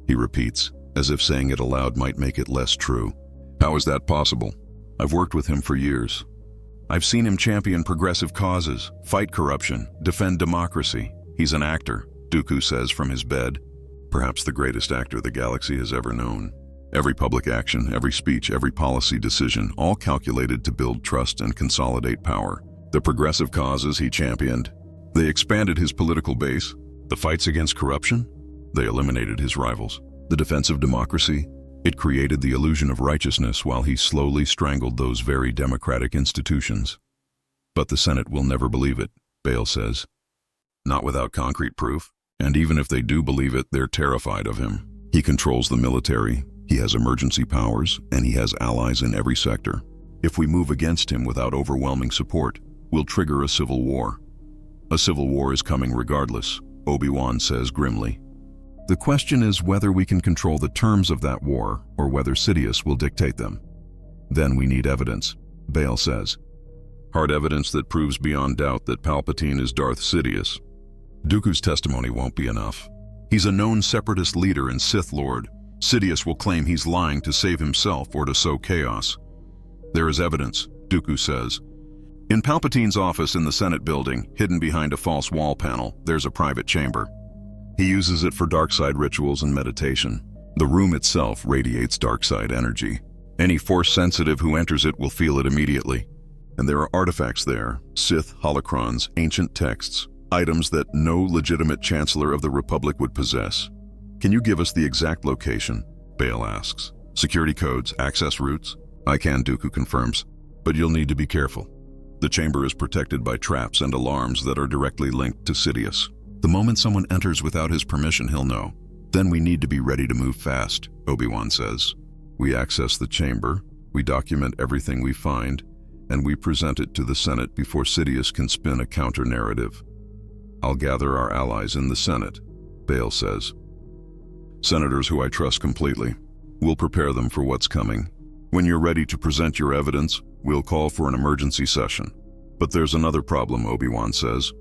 he repeats, as if saying it aloud might make it less true. "How is that possible? I've worked with him for years. I've seen him champion progressive causes, fight corruption, defend democracy. He's an actor," Dooku says from his bed. Perhaps the greatest actor the galaxy has ever known. Every public action, every speech, every policy decision, all calculated to build trust and consolidate power. The progressive causes he championed. They expanded his political base. The fights against corruption? They eliminated his rivals. The defense of democracy? It created the illusion of righteousness while he slowly strangled those very democratic institutions. But the Senate will never believe it, Bail says. Not without concrete proof. And even if they do believe it, they're terrified of him. He controls the military, he has emergency powers, and he has allies in every sector. If we move against him without overwhelming support, we'll trigger a civil war. A civil war is coming regardless, Obi-Wan says grimly. The question is whether we can control the terms of that war or whether Sidious will dictate them. Then we need evidence, Bail says. Hard evidence that proves beyond doubt that Palpatine is Darth Sidious. Dooku's testimony won't be enough. He's a known separatist leader and Sith Lord. Sidious will claim he's lying to save himself or to sow chaos. There is evidence, Dooku says. In Palpatine's office in the Senate building, hidden behind a false wall panel, there's a private chamber. He uses it for dark-side rituals and meditation. The room itself radiates dark-side energy. Any Force-sensitive who enters it will feel it immediately. And there are artifacts there, Sith holocrons, ancient texts, items that no legitimate Chancellor of the Republic would possess. Can you give us the exact location? Bail asks. Security codes, access routes? I can, Dooku confirms. But you'll need to be careful. The chamber is protected by traps and alarms that are directly linked to Sidious. The moment someone enters without his permission, he'll know. Then we need to be ready to move fast, Obi-Wan says. We access the chamber, we document everything we find, and we present it to the Senate before Sidious can spin a counter-narrative. I'll gather our allies in the Senate, Bail says. Senators who I trust completely. We'll prepare them for what's coming. When you're ready to present your evidence, we'll call for an emergency session. But there's another problem, Obi-Wan says.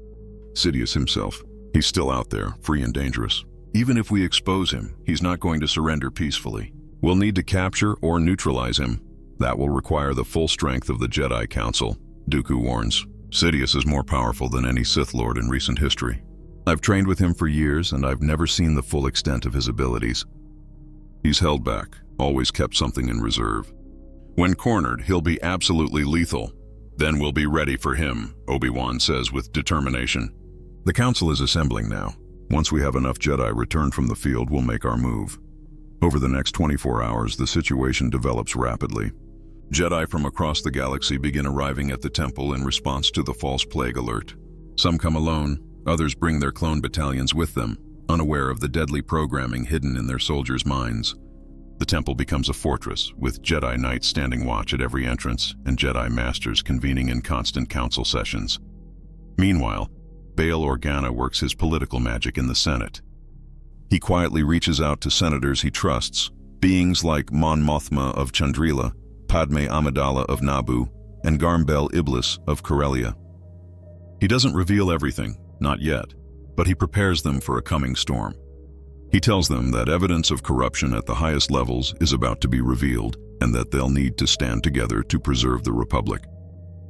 Sidious himself. He's still out there, free and dangerous. Even if we expose him, he's not going to surrender peacefully. We'll need to capture or neutralize him. That will require the full strength of the Jedi Council, Dooku warns. Sidious is more powerful than any Sith Lord in recent history. I've trained with him for years, and I've never seen the full extent of his abilities. He's held back, always kept something in reserve. When cornered, he'll be absolutely lethal. Then we'll be ready for him, Obi-Wan says with determination. The Council is assembling now. Once we have enough Jedi returned from the field, we'll make our move. Over the next 24 hours, the situation develops rapidly. Jedi from across the galaxy begin arriving at the temple in response to the false plague alert. Some come alone, others bring their clone battalions with them, unaware of the deadly programming hidden in their soldiers' minds. The temple becomes a fortress, with Jedi Knights standing watch at every entrance and Jedi Masters convening in constant council sessions. Meanwhile, Bail Organa works his political magic in the Senate. He quietly reaches out to senators he trusts, beings like Mon Mothma of Chandrila, Padme Amidala of Naboo, and Garmbel Iblis of Corellia. He doesn't reveal everything, not yet, but he prepares them for a coming storm. He tells them that evidence of corruption at the highest levels is about to be revealed and that they'll need to stand together to preserve the Republic.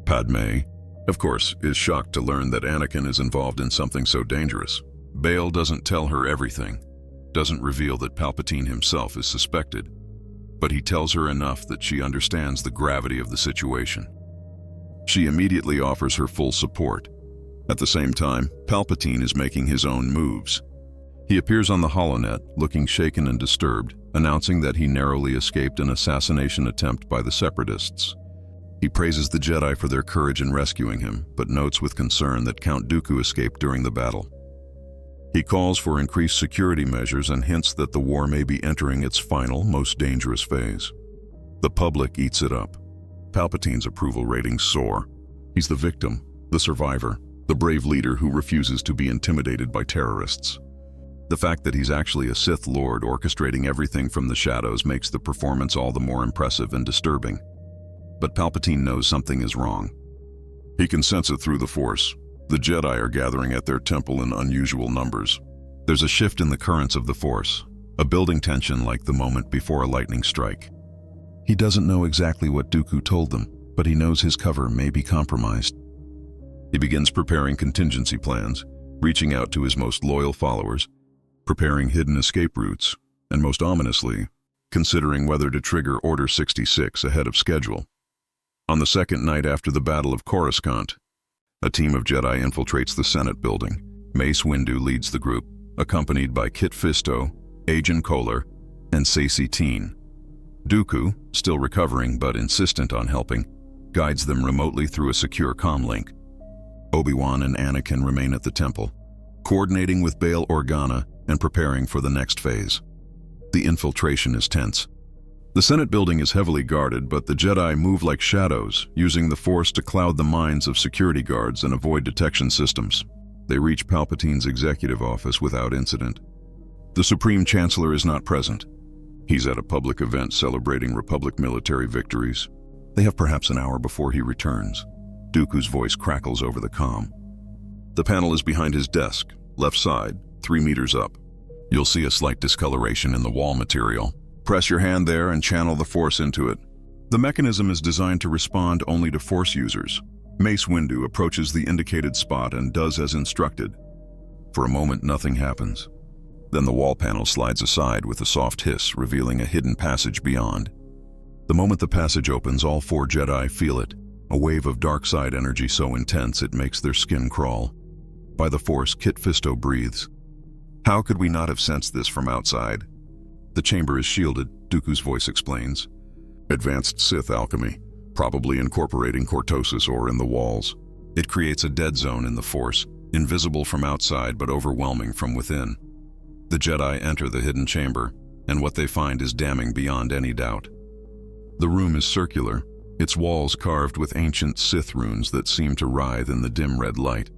Padme, of course, is shocked to learn that Anakin is involved in something so dangerous. Bail doesn't tell her everything, doesn't reveal that Palpatine himself is suspected, but he tells her enough that she understands the gravity of the situation. She immediately offers her full support. At the same time, Palpatine is making his own moves. He appears on the holonet, looking shaken and disturbed, announcing that he narrowly escaped an assassination attempt by the Separatists. He praises the Jedi for their courage in rescuing him, but notes with concern that Count Dooku escaped during the battle. He calls for increased security measures and hints that the war may be entering its final, most dangerous phase. The public eats it up. Palpatine's approval ratings soar. He's the victim, the survivor, the brave leader who refuses to be intimidated by terrorists. The fact that he's actually a Sith Lord orchestrating everything from the shadows makes the performance all the more impressive and disturbing. But Palpatine knows something is wrong. He can sense it through the Force. The Jedi are gathering at their temple in unusual numbers. There's a shift in the currents of the Force, a building tension like the moment before a lightning strike. He doesn't know exactly what Dooku told them, but he knows his cover may be compromised. He begins preparing contingency plans, reaching out to his most loyal followers, preparing hidden escape routes, and most ominously, considering whether to trigger Order 66 ahead of schedule. On the second night after the Battle of Coruscant, a team of Jedi infiltrates the Senate building. Mace Windu leads the group, accompanied by Kit Fisto, Agen Kolar, and Saesee Tiin. Dooku, still recovering but insistent on helping, guides them remotely through a secure comm link. Obi-Wan and Anakin remain at the temple, coordinating with Bail Organa and preparing for the next phase. The infiltration is tense. The Senate building is heavily guarded, but the Jedi move like shadows, using the Force to cloud the minds of security guards and avoid detection systems. They reach Palpatine's executive office without incident. The Supreme Chancellor is not present. He's at a public event celebrating Republic military victories. They have perhaps an hour before he returns. Dooku's voice crackles over the comm. The panel is behind his desk, left side, 3 meters up. You'll see a slight discoloration in the wall material. Press your hand there and channel the Force into it. The mechanism is designed to respond only to Force users. Mace Windu approaches the indicated spot and does as instructed. For a moment, nothing happens. Then the wall panel slides aside with a soft hiss, revealing a hidden passage beyond. The moment the passage opens, all 4 Jedi feel it, a wave of dark side energy so intense it makes their skin crawl. By the Force, Kit Fisto breathes. How could we not have sensed this from outside? The chamber is shielded, Dooku's voice explains. Advanced Sith alchemy, probably incorporating cortosis ore in the walls. It creates a dead zone in the Force, invisible from outside but overwhelming from within. The Jedi enter the hidden chamber, and what they find is damning beyond any doubt. The room is circular, its walls carved with ancient Sith runes that seem to writhe in the dim red light.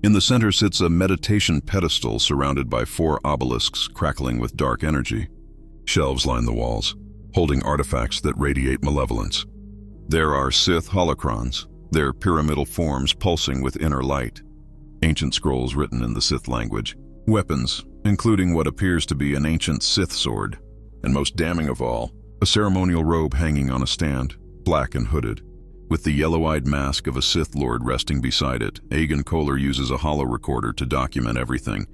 In the center sits a meditation pedestal surrounded by 4 obelisks crackling with dark energy. Shelves line the walls, holding artifacts that radiate malevolence. There are Sith holocrons, their pyramidal forms pulsing with inner light. Ancient scrolls written in the Sith language. Weapons, including what appears to be an ancient Sith sword. And most damning of all, a ceremonial robe hanging on a stand, black and hooded. With the yellow-eyed mask of a Sith Lord resting beside it, Agen Kolar uses a holo recorder to document everything,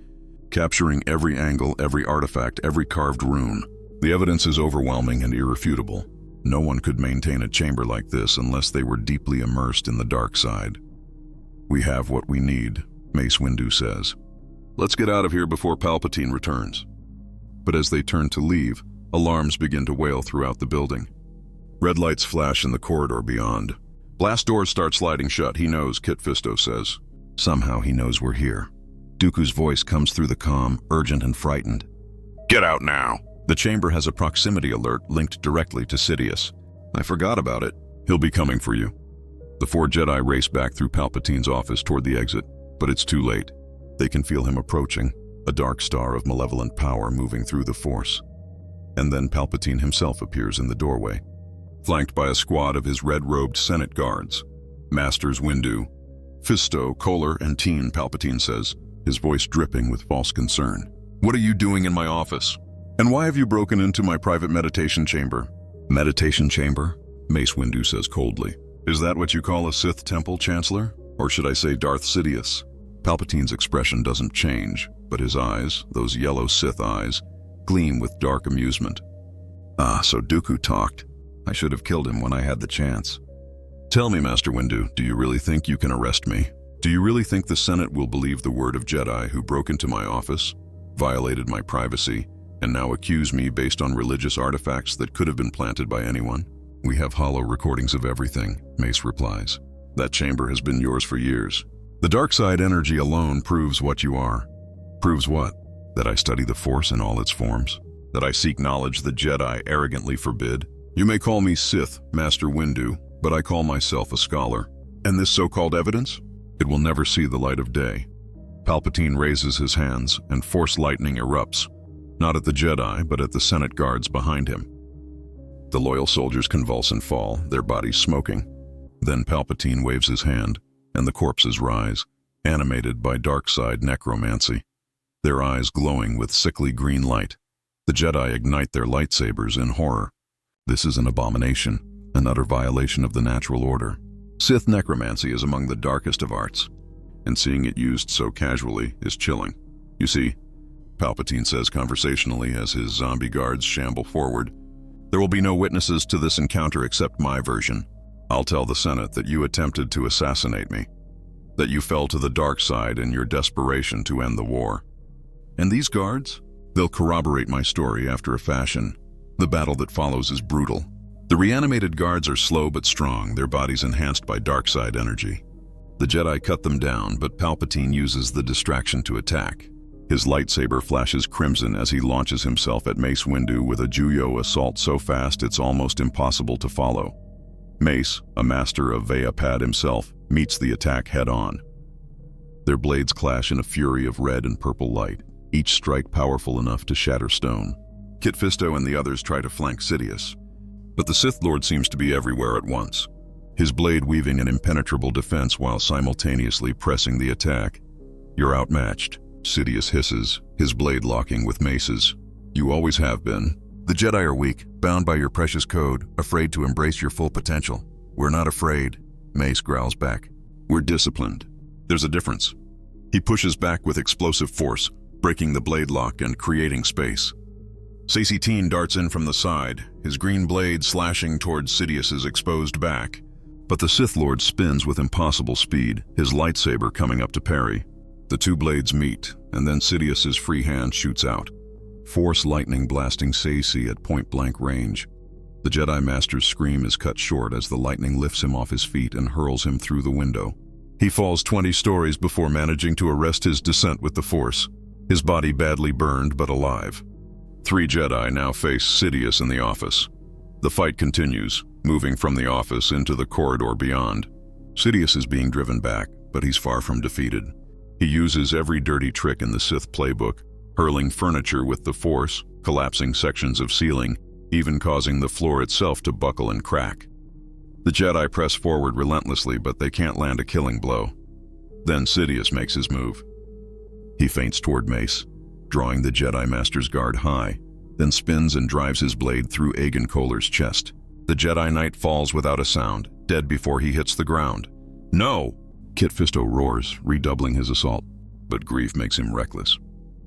capturing every angle, every artifact, every carved rune. The evidence is overwhelming and irrefutable. No one could maintain a chamber like this unless they were deeply immersed in the dark side. We have what we need, Mace Windu says. Let's get out of here before Palpatine returns. But as they turn to leave, alarms begin to wail throughout the building. Red lights flash in the corridor beyond. Blast doors start sliding shut, he knows, Kit Fisto says. Somehow he knows we're here. Dooku's voice comes through the comm, urgent and frightened. Get out now! The chamber has a proximity alert linked directly to Sidious. I forgot about it. He'll be coming for you. The 4 Jedi race back through Palpatine's office toward the exit, but it's too late. They can feel him approaching, a dark star of malevolent power moving through the Force. And then Palpatine himself appears in the doorway, flanked by a squad of his red-robed Senate guards. Masters Windu, Fisto, Kolar, and Tiin, Palpatine says, his voice dripping with false concern. What are you doing in my office? And why have you broken into my private meditation chamber? Meditation chamber? Mace Windu says coldly. Is that what you call a Sith temple, Chancellor? Or should I say Darth Sidious? Palpatine's expression doesn't change, but his eyes, those yellow Sith eyes, gleam with dark amusement. Ah, so Dooku talked. I should have killed him when I had the chance. Tell me, Master Windu, do you really think you can arrest me? Do you really think the Senate will believe the word of Jedi who broke into my office, violated my privacy, and now accuse me based on religious artifacts that could have been planted by anyone? We have holo recordings of everything, Mace replies. That chamber has been yours for years. The dark side energy alone proves what you are. Proves what? That I study the Force in all its forms? That I seek knowledge the Jedi arrogantly forbid? You may call me Sith, Master Windu, but I call myself a scholar. And this so-called evidence? It will never see the light of day. Palpatine raises his hands, and Force lightning erupts, not at the Jedi, but at the Senate guards behind him. The loyal soldiers convulse and fall, their bodies smoking. Then Palpatine waves his hand, and the corpses rise, animated by dark side necromancy, their eyes glowing with sickly green light. The Jedi ignite their lightsabers in horror. This is an abomination, an utter violation of the natural order. Sith necromancy is among the darkest of arts, and seeing it used so casually is chilling. You see, Palpatine says conversationally as his zombie guards shamble forward, there will be no witnesses to this encounter except my version. I'll tell the Senate that you attempted to assassinate me, that you fell to the dark side in your desperation to end the war. And these guards? They'll corroborate my story after a fashion. The battle that follows is brutal. The reanimated guards are slow but strong, their bodies enhanced by dark side energy. The Jedi cut them down, but Palpatine uses the distraction to attack. His lightsaber flashes crimson as he launches himself at Mace Windu with a Juyo assault so fast it's almost impossible to follow. Mace, a master of Vayapad himself, meets the attack head-on. Their blades clash in a fury of red and purple light, each strike powerful enough to shatter stone. Kit Fisto and the others try to flank Sidious, but the Sith Lord seems to be everywhere at once, his blade weaving an impenetrable defense while simultaneously pressing the attack. You're outmatched, Sidious hisses, his blade locking with Mace's. You always have been. The Jedi are weak, bound by your precious code, afraid to embrace your full potential. We're not afraid, Mace growls back. We're disciplined. There's a difference. He pushes back with explosive force, breaking the blade lock and creating space. Sacy-Teen darts in from the side, his green blade slashing towards Sidious's exposed back. But the Sith Lord spins with impossible speed, his lightsaber coming up to parry. The two blades meet, and then Sidious's free hand shoots out, Force lightning blasting Sacy at point-blank range. The Jedi Master's scream is cut short as the lightning lifts him off his feet and hurls him through the window. He falls 20 stories before managing to arrest his descent with the Force, his body badly burned but alive. 3 Jedi now face Sidious in the office. The fight continues, moving from the office into the corridor beyond. Sidious is being driven back, but he's far from defeated. He uses every dirty trick in the Sith playbook, hurling furniture with the Force, collapsing sections of ceiling, even causing the floor itself to buckle and crack. The Jedi press forward relentlessly, but they can't land a killing blow. Then Sidious makes his move. He feints toward Mace, drawing the Jedi Master's guard high, then spins and drives his blade through Aegon Kohler's chest. The Jedi Knight falls without a sound, dead before he hits the ground. No! Kit Fisto roars, redoubling his assault, but grief makes him reckless.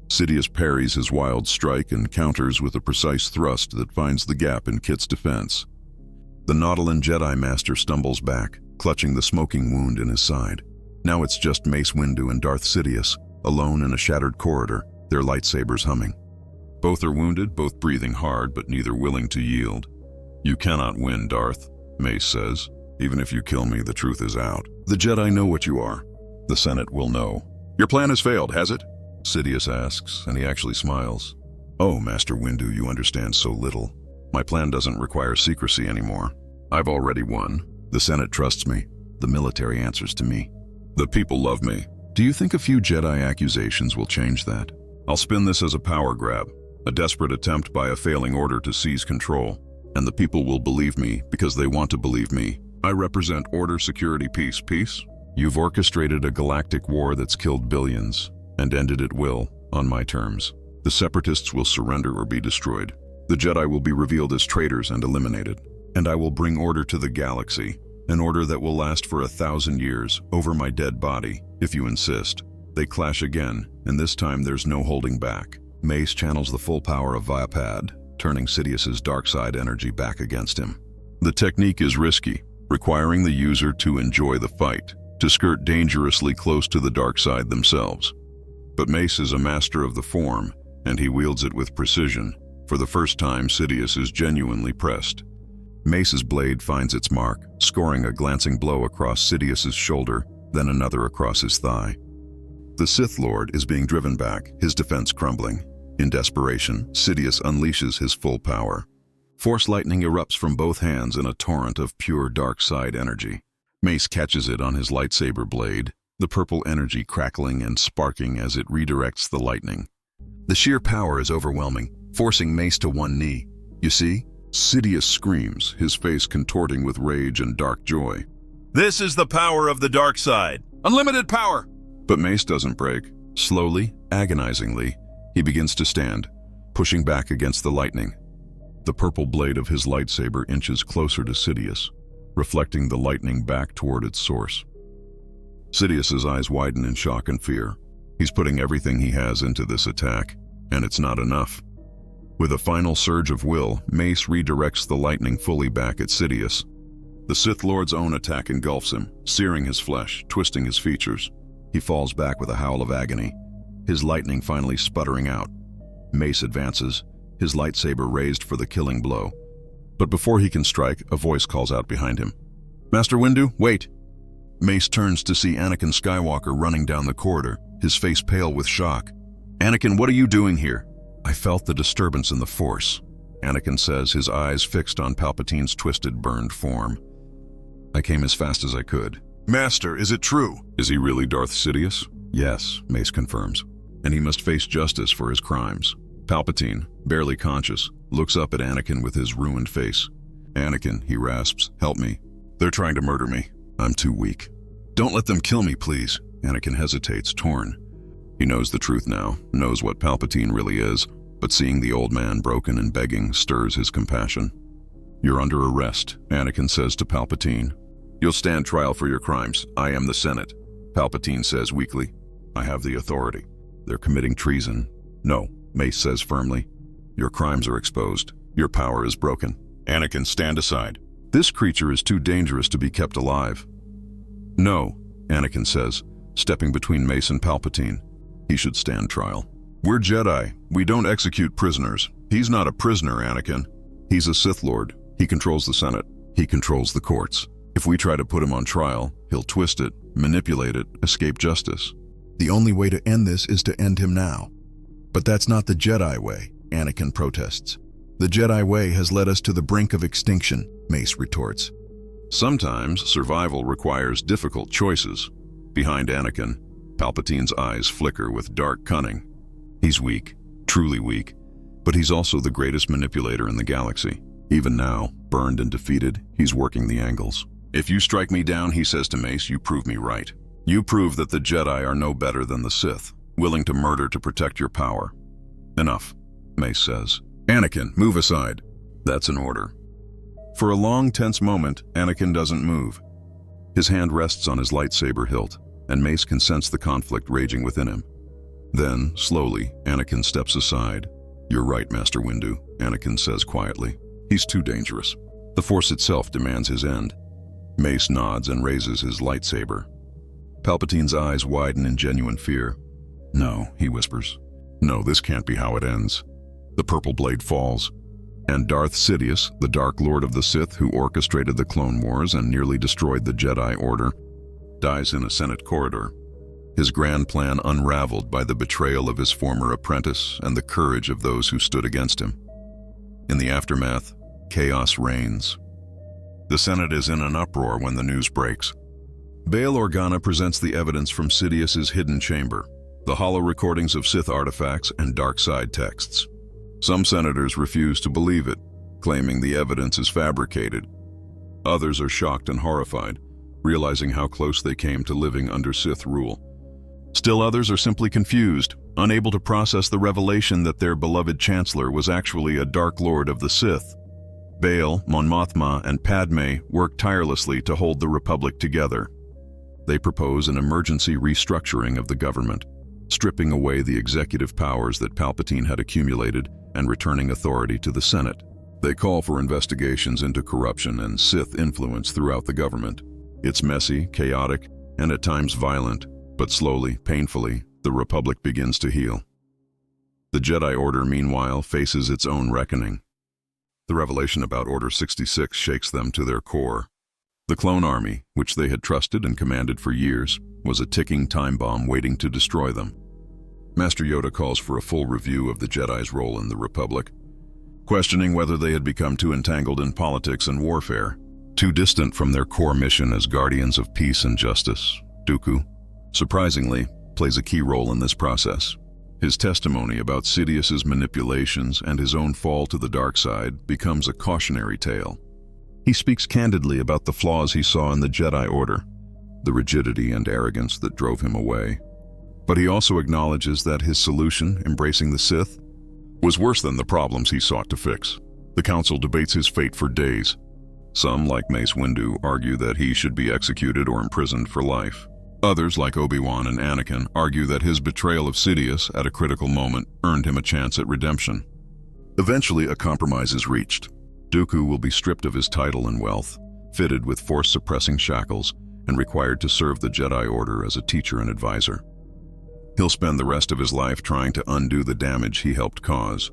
Sidious parries his wild strike and counters with a precise thrust that finds the gap in Kit's defense. The Nautolan Jedi Master stumbles back, clutching the smoking wound in his side. Now it's just Mace Windu and Darth Sidious, alone in a shattered corridor, their lightsabers humming. Both are wounded, both breathing hard, but neither willing to yield. You cannot win, Darth, Mace says. Even if you kill me, the truth is out. The Jedi know what you are. The Senate will know. Your plan has failed, has it? Sidious asks, and he actually smiles. Oh, Master Windu, you understand so little. My plan doesn't require secrecy anymore. I've already won. The Senate trusts me. The military answers to me. The people love me. Do you think a few Jedi accusations will change that? I'll spin this as a power grab, a desperate attempt by a failing order to seize control. And the people will believe me because they want to believe me. I represent order, security, peace. Peace? You've orchestrated a galactic war that's killed billions, and ended at will, on my terms. The Separatists will surrender or be destroyed. The Jedi will be revealed as traitors and eliminated. And I will bring order to the galaxy, an order that will last for 1,000 years, over my dead body, if you insist. They clash again, and this time there's no holding back. Mace channels the full power of Vayapad, turning Sidious's dark side energy back against him. The technique is risky, requiring the user to enjoy the fight, to skirt dangerously close to the dark side themselves. But Mace is a master of the form, and he wields it with precision. For the first time, Sidious is genuinely pressed. Mace's blade finds its mark, scoring a glancing blow across Sidious's shoulder, then another across his thigh. The Sith Lord is being driven back, his defense crumbling. In desperation, Sidious unleashes his full power. Force lightning erupts from both hands in a torrent of pure dark side energy. Mace catches it on his lightsaber blade, the purple energy crackling and sparking as it redirects the lightning. The sheer power is overwhelming, forcing Mace to one knee. You see? Sidious screams, his face contorting with rage and dark joy. This is the power of the dark side. Unlimited power! But Mace doesn't break. Slowly, agonizingly, he begins to stand, pushing back against the lightning. The purple blade of his lightsaber inches closer to Sidious, reflecting the lightning back toward its source. Sidious's eyes widen in shock and fear. He's putting everything he has into this attack, and it's not enough. With a final surge of will, Mace redirects the lightning fully back at Sidious. The Sith Lord's own attack engulfs him, searing his flesh, twisting his features. He falls back with a howl of agony, his lightning finally sputtering out. Mace advances, his lightsaber raised for the killing blow. But before he can strike, a voice calls out behind him. "Master Windu, wait!" Mace turns to see Anakin Skywalker running down the corridor, his face pale with shock. "Anakin, what are you doing here?" "I felt the disturbance in the Force," Anakin says, his eyes fixed on Palpatine's twisted, burned form. "I came as fast as I could." Master, is it true? "Is he really Darth Sidious?" "Yes," Mace confirms. "And he must face justice for his crimes." Palpatine, barely conscious, looks up at Anakin with his ruined face. "Anakin," he rasps, "help me. They're trying to murder me. I'm too weak." "Don't let them kill me, please." Anakin hesitates, torn. He knows the truth now, knows what Palpatine really is, but seeing the old man broken and begging stirs his compassion. "You're under arrest," Anakin says to Palpatine. "You'll stand trial for your crimes. I am the Senate." Palpatine says weakly, "I have the authority." "They're committing treason." "No," Mace says firmly. "Your crimes are exposed. Your power is broken." Anakin, stand aside. "This creature is too dangerous to be kept alive." "No," Anakin says, stepping between Mace and Palpatine. "He should stand trial." "We're Jedi. We don't execute prisoners." "He's not a prisoner, Anakin. He's a Sith Lord. He controls the Senate. He controls the courts. If we try to put him on trial, he'll twist it, manipulate it, escape justice. The only way to end this is to end him now." "But that's not the Jedi way," Anakin protests. "The Jedi way has led us to the brink of extinction," Mace retorts. "Sometimes survival requires difficult choices." Behind Anakin, Palpatine's eyes flicker with dark cunning. He's weak, truly weak, but he's also the greatest manipulator in the galaxy. Even now, burned and defeated, he's working the angles. "If you strike me down," he says to Mace, "you prove me right. You prove that the Jedi are no better than the Sith, willing to murder to protect your power." "Enough," Mace says. "Anakin, move aside." That's an order. For a long, tense moment, Anakin doesn't move. His hand rests on his lightsaber hilt, and Mace can sense the conflict raging within him. Then, slowly, Anakin steps aside. "You're right, Master Windu," Anakin says quietly. "He's too dangerous. The Force itself demands his end." Mace nods and raises his lightsaber. Palpatine's eyes widen in genuine fear. "No," he whispers. "No, this can't be how it ends." The purple blade falls, and Darth Sidious, the Dark Lord of the Sith who orchestrated the Clone Wars and nearly destroyed the Jedi Order, dies in a Senate corridor. His grand plan unraveled by the betrayal of his former apprentice and the courage of those who stood against him. In the aftermath, chaos reigns. The Senate is in an uproar when the news breaks. Bail Organa presents the evidence from Sidious's hidden chamber, the hollow recordings of Sith artifacts and dark side texts. Some senators refuse to believe it, claiming the evidence is fabricated. Others are shocked and horrified, realizing how close they came to living under Sith rule. Still others are simply confused, unable to process the revelation that their beloved Chancellor was actually a Dark Lord of the Sith. Bail, Mon Mothma, and Padme work tirelessly to hold the Republic together. They propose an emergency restructuring of the government, stripping away the executive powers that Palpatine had accumulated and returning authority to the Senate. They call for investigations into corruption and Sith influence throughout the government. It's messy, chaotic, and at times violent, but slowly, painfully, the Republic begins to heal. The Jedi Order, meanwhile, faces its own reckoning. The revelation about Order 66 shakes them to their core. The clone army, which they had trusted and commanded for years, was a ticking time bomb waiting to destroy them. Master Yoda calls for a full review of the Jedi's role in the Republic, questioning whether they had become too entangled in politics and warfare, too distant from their core mission as guardians of peace and justice. Dooku, surprisingly, plays a key role in this process. His testimony about Sidious's manipulations and his own fall to the dark side becomes a cautionary tale. He speaks candidly about the flaws he saw in the Jedi Order, the rigidity and arrogance that drove him away. But he also acknowledges that his solution, embracing the Sith, was worse than the problems he sought to fix. The Council debates his fate for days. Some, like Mace Windu, argue that he should be executed or imprisoned for life. Others, like Obi-Wan and Anakin, argue that his betrayal of Sidious at a critical moment earned him a chance at redemption. Eventually, a compromise is reached. Dooku will be stripped of his title and wealth, fitted with force-suppressing shackles, and required to serve the Jedi Order as a teacher and advisor. He'll spend the rest of his life trying to undo the damage he helped cause.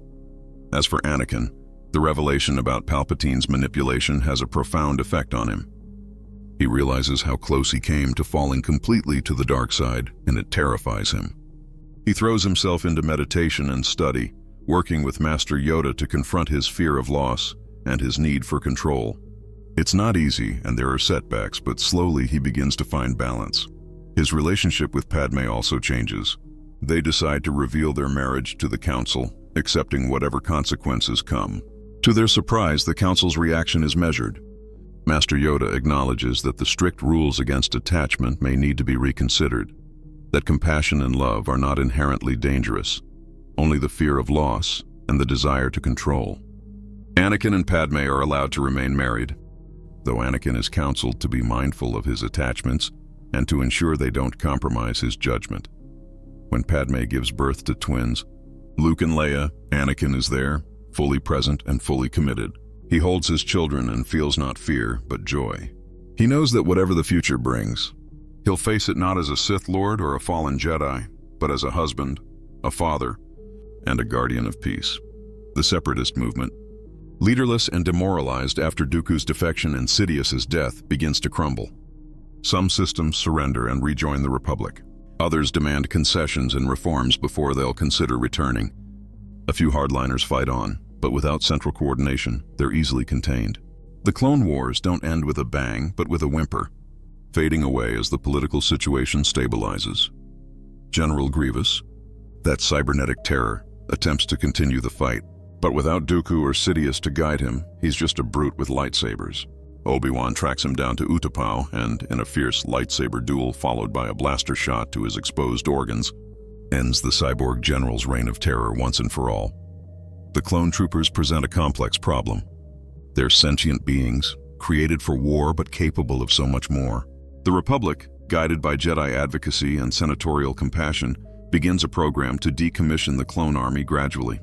As for Anakin, the revelation about Palpatine's manipulation has a profound effect on him. He realizes how close he came to falling completely to the dark side, and it terrifies him. He throws himself into meditation and study, working with Master Yoda to confront his fear of loss and his need for control. It's not easy, and there are setbacks, but slowly he begins to find balance. His relationship with Padme also changes. They decide to reveal their marriage to the Council, accepting whatever consequences come. To their surprise, the Council's reaction is measured. Master Yoda acknowledges that the strict rules against attachment may need to be reconsidered, that compassion and love are not inherently dangerous, only the fear of loss and the desire to control. Anakin and Padme are allowed to remain married, though Anakin is counseled to be mindful of his attachments and to ensure they don't compromise his judgment. When Padme gives birth to twins, Luke and Leia, Anakin is there, fully present and fully committed. He holds his children and feels not fear, but joy. He knows that whatever the future brings, he'll face it not as a Sith Lord or a fallen Jedi, but as a husband, a father, and a guardian of peace. The Separatist movement, leaderless and demoralized after Dooku's defection and Sidious's death, begins to crumble. Some systems surrender and rejoin the Republic. Others demand concessions and reforms before they'll consider returning. A few hardliners fight on, but without central coordination, they're easily contained. The Clone Wars don't end with a bang, but with a whimper, fading away as the political situation stabilizes. General Grievous, that cybernetic terror, attempts to continue the fight, but without Dooku or Sidious to guide him, he's just a brute with lightsabers. Obi-Wan tracks him down to Utapau and, in a fierce lightsaber duel followed by a blaster shot to his exposed organs, ends the cyborg general's reign of terror once and for all. The clone troopers present a complex problem. They're sentient beings, created for war but capable of so much more. The Republic, guided by Jedi advocacy and senatorial compassion, begins a program to decommission the clone army gradually.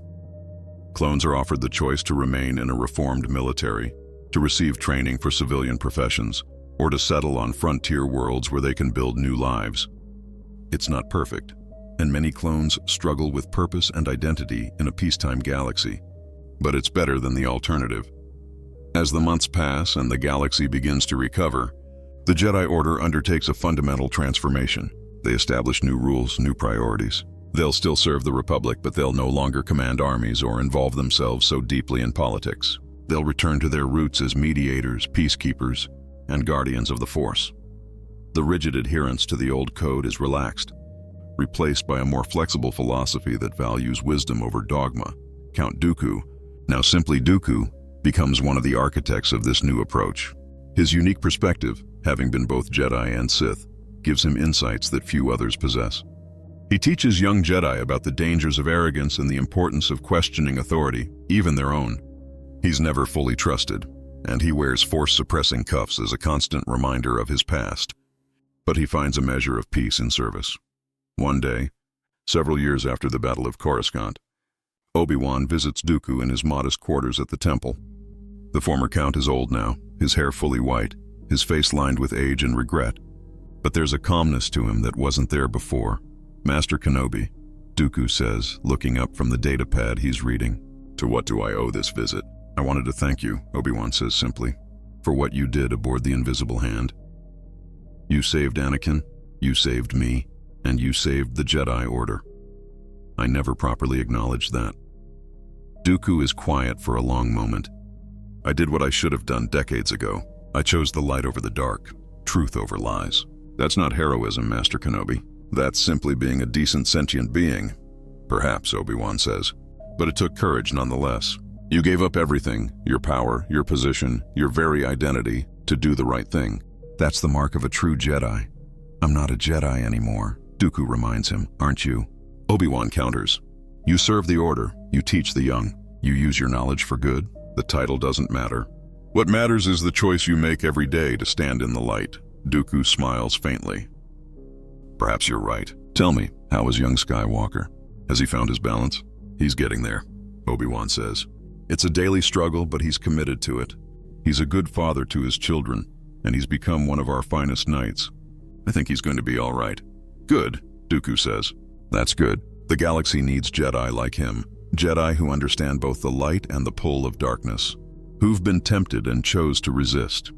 Clones are offered the choice to remain in a reformed military, to receive training for civilian professions, or to settle on frontier worlds where they can build new lives. It's not perfect, and many clones struggle with purpose and identity in a peacetime galaxy. But it's better than the alternative. As the months pass and the galaxy begins to recover, the Jedi Order undertakes a fundamental transformation. They establish new rules, new priorities. They'll still serve the Republic, but they'll no longer command armies or involve themselves so deeply in politics. They'll return to their roots as mediators, peacekeepers, and guardians of the Force. The rigid adherence to the old code is relaxed, replaced by a more flexible philosophy that values wisdom over dogma. Count Dooku, now simply Dooku, becomes one of the architects of this new approach. His unique perspective, having been both Jedi and Sith, gives him insights that few others possess. He teaches young Jedi about the dangers of arrogance and the importance of questioning authority, even their own. He's never fully trusted, and he wears force-suppressing cuffs as a constant reminder of his past. But he finds a measure of peace in service. One day, several years after the Battle of Coruscant, Obi-Wan visits Dooku in his modest quarters at the temple. The former Count is old now, his hair fully white, his face lined with age and regret. But there's a calmness to him that wasn't there before. "Master Kenobi," Dooku says, looking up from the datapad he's reading. "To what do I owe this visit?" "I wanted to thank you," Obi-Wan says simply. for what you did aboard the Invisible Hand. You saved Anakin, you saved me, and you saved the Jedi Order. I never properly acknowledged that. Dooku is quiet for a long moment. I did what I should have done decades ago. I chose the light over the dark, truth over lies. That's not heroism, Master Kenobi. That's simply being a decent sentient being. Perhaps, Obi-Wan says. But it took courage nonetheless. You gave up everything, your power, your position, your very identity, to do the right thing. That's the mark of a true Jedi. I'm not a Jedi anymore, Dooku reminds him, aren't you? Obi-Wan counters. You serve the Order, you teach the young, you use your knowledge for good. The title doesn't matter. What matters is the choice you make every day to stand in the light. Dooku smiles faintly. Perhaps you're right. Tell me, how is young Skywalker? Has he found his balance? He's getting there, Obi-Wan says. It's a daily struggle, but he's committed to it. He's a good father to his children, and he's become one of our finest knights. I think he's going to be all right. Good, Dooku says. That's good. The galaxy needs Jedi like him. Jedi who understand both the light and the pull of darkness. Who've been tempted and chose to resist.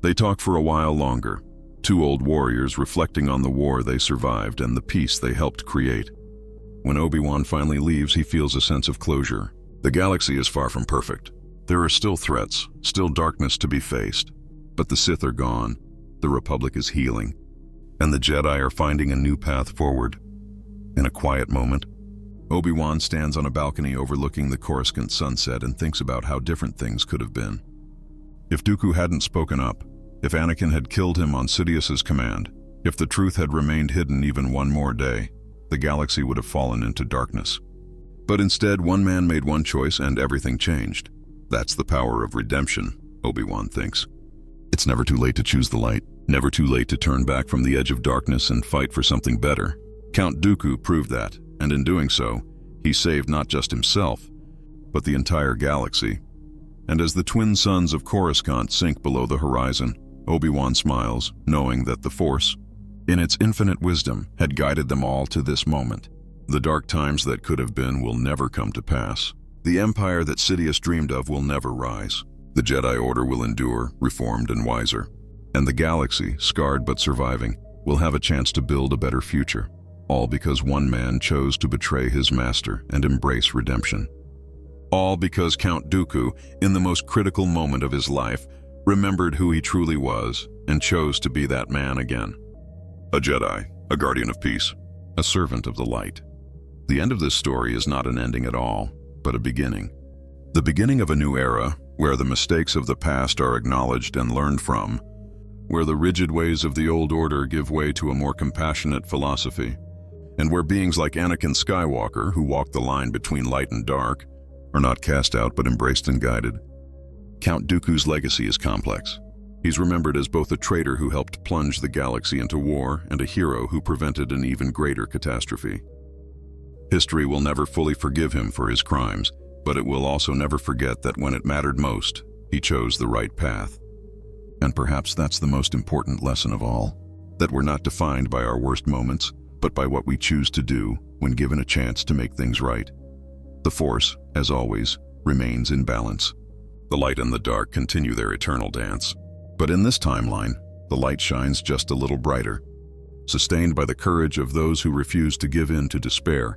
They talk for a while longer. Two old warriors reflecting on the war they survived and the peace they helped create. When Obi-Wan finally leaves, he feels a sense of closure. The galaxy is far from perfect. There are still threats, still darkness to be faced. But the Sith are gone, the Republic is healing, and the Jedi are finding a new path forward. In a quiet moment, Obi-Wan stands on a balcony overlooking the Coruscant sunset and thinks about how different things could have been. If Dooku hadn't spoken up, if Anakin had killed him on Sidious's command, if the truth had remained hidden even one more day, the galaxy would have fallen into darkness. But instead, one man made one choice and everything changed. That's the power of redemption, Obi-Wan thinks. It's never too late to choose the light, never too late to turn back from the edge of darkness and fight for something better. Count Dooku proved that, and in doing so, he saved not just himself, but the entire galaxy. And as the twin suns of Coruscant sink below the horizon, Obi-Wan smiles, knowing that the Force, in its infinite wisdom, had guided them all to this moment. The dark times that could have been will never come to pass. The empire that Sidious dreamed of will never rise. The Jedi Order will endure, reformed and wiser. And the galaxy, scarred but surviving, will have a chance to build a better future. All because one man chose to betray his master and embrace redemption. All because Count Dooku, in the most critical moment of his life, remembered who he truly was and chose to be that man again. A Jedi, a guardian of peace, a servant of the light. The end of this story is not an ending at all, but a beginning. The beginning of a new era, where the mistakes of the past are acknowledged and learned from, where the rigid ways of the old order give way to a more compassionate philosophy, and where beings like Anakin Skywalker, who walk the line between light and dark, are not cast out but embraced and guided. Count Dooku's legacy is complex. He's remembered as both a traitor who helped plunge the galaxy into war and a hero who prevented an even greater catastrophe. History will never fully forgive him for his crimes, but it will also never forget that when it mattered most, he chose the right path. And perhaps that's the most important lesson of all, that we're not defined by our worst moments, but by what we choose to do when given a chance to make things right. The Force, as always, remains in balance. The light and the dark continue their eternal dance. But in this timeline, the light shines just a little brighter, sustained by the courage of those who refused to give in to despair,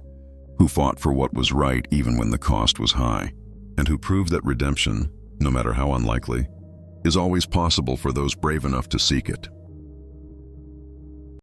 who fought for what was right even when the cost was high, and who proved that redemption, no matter how unlikely, is always possible for those brave enough to seek it.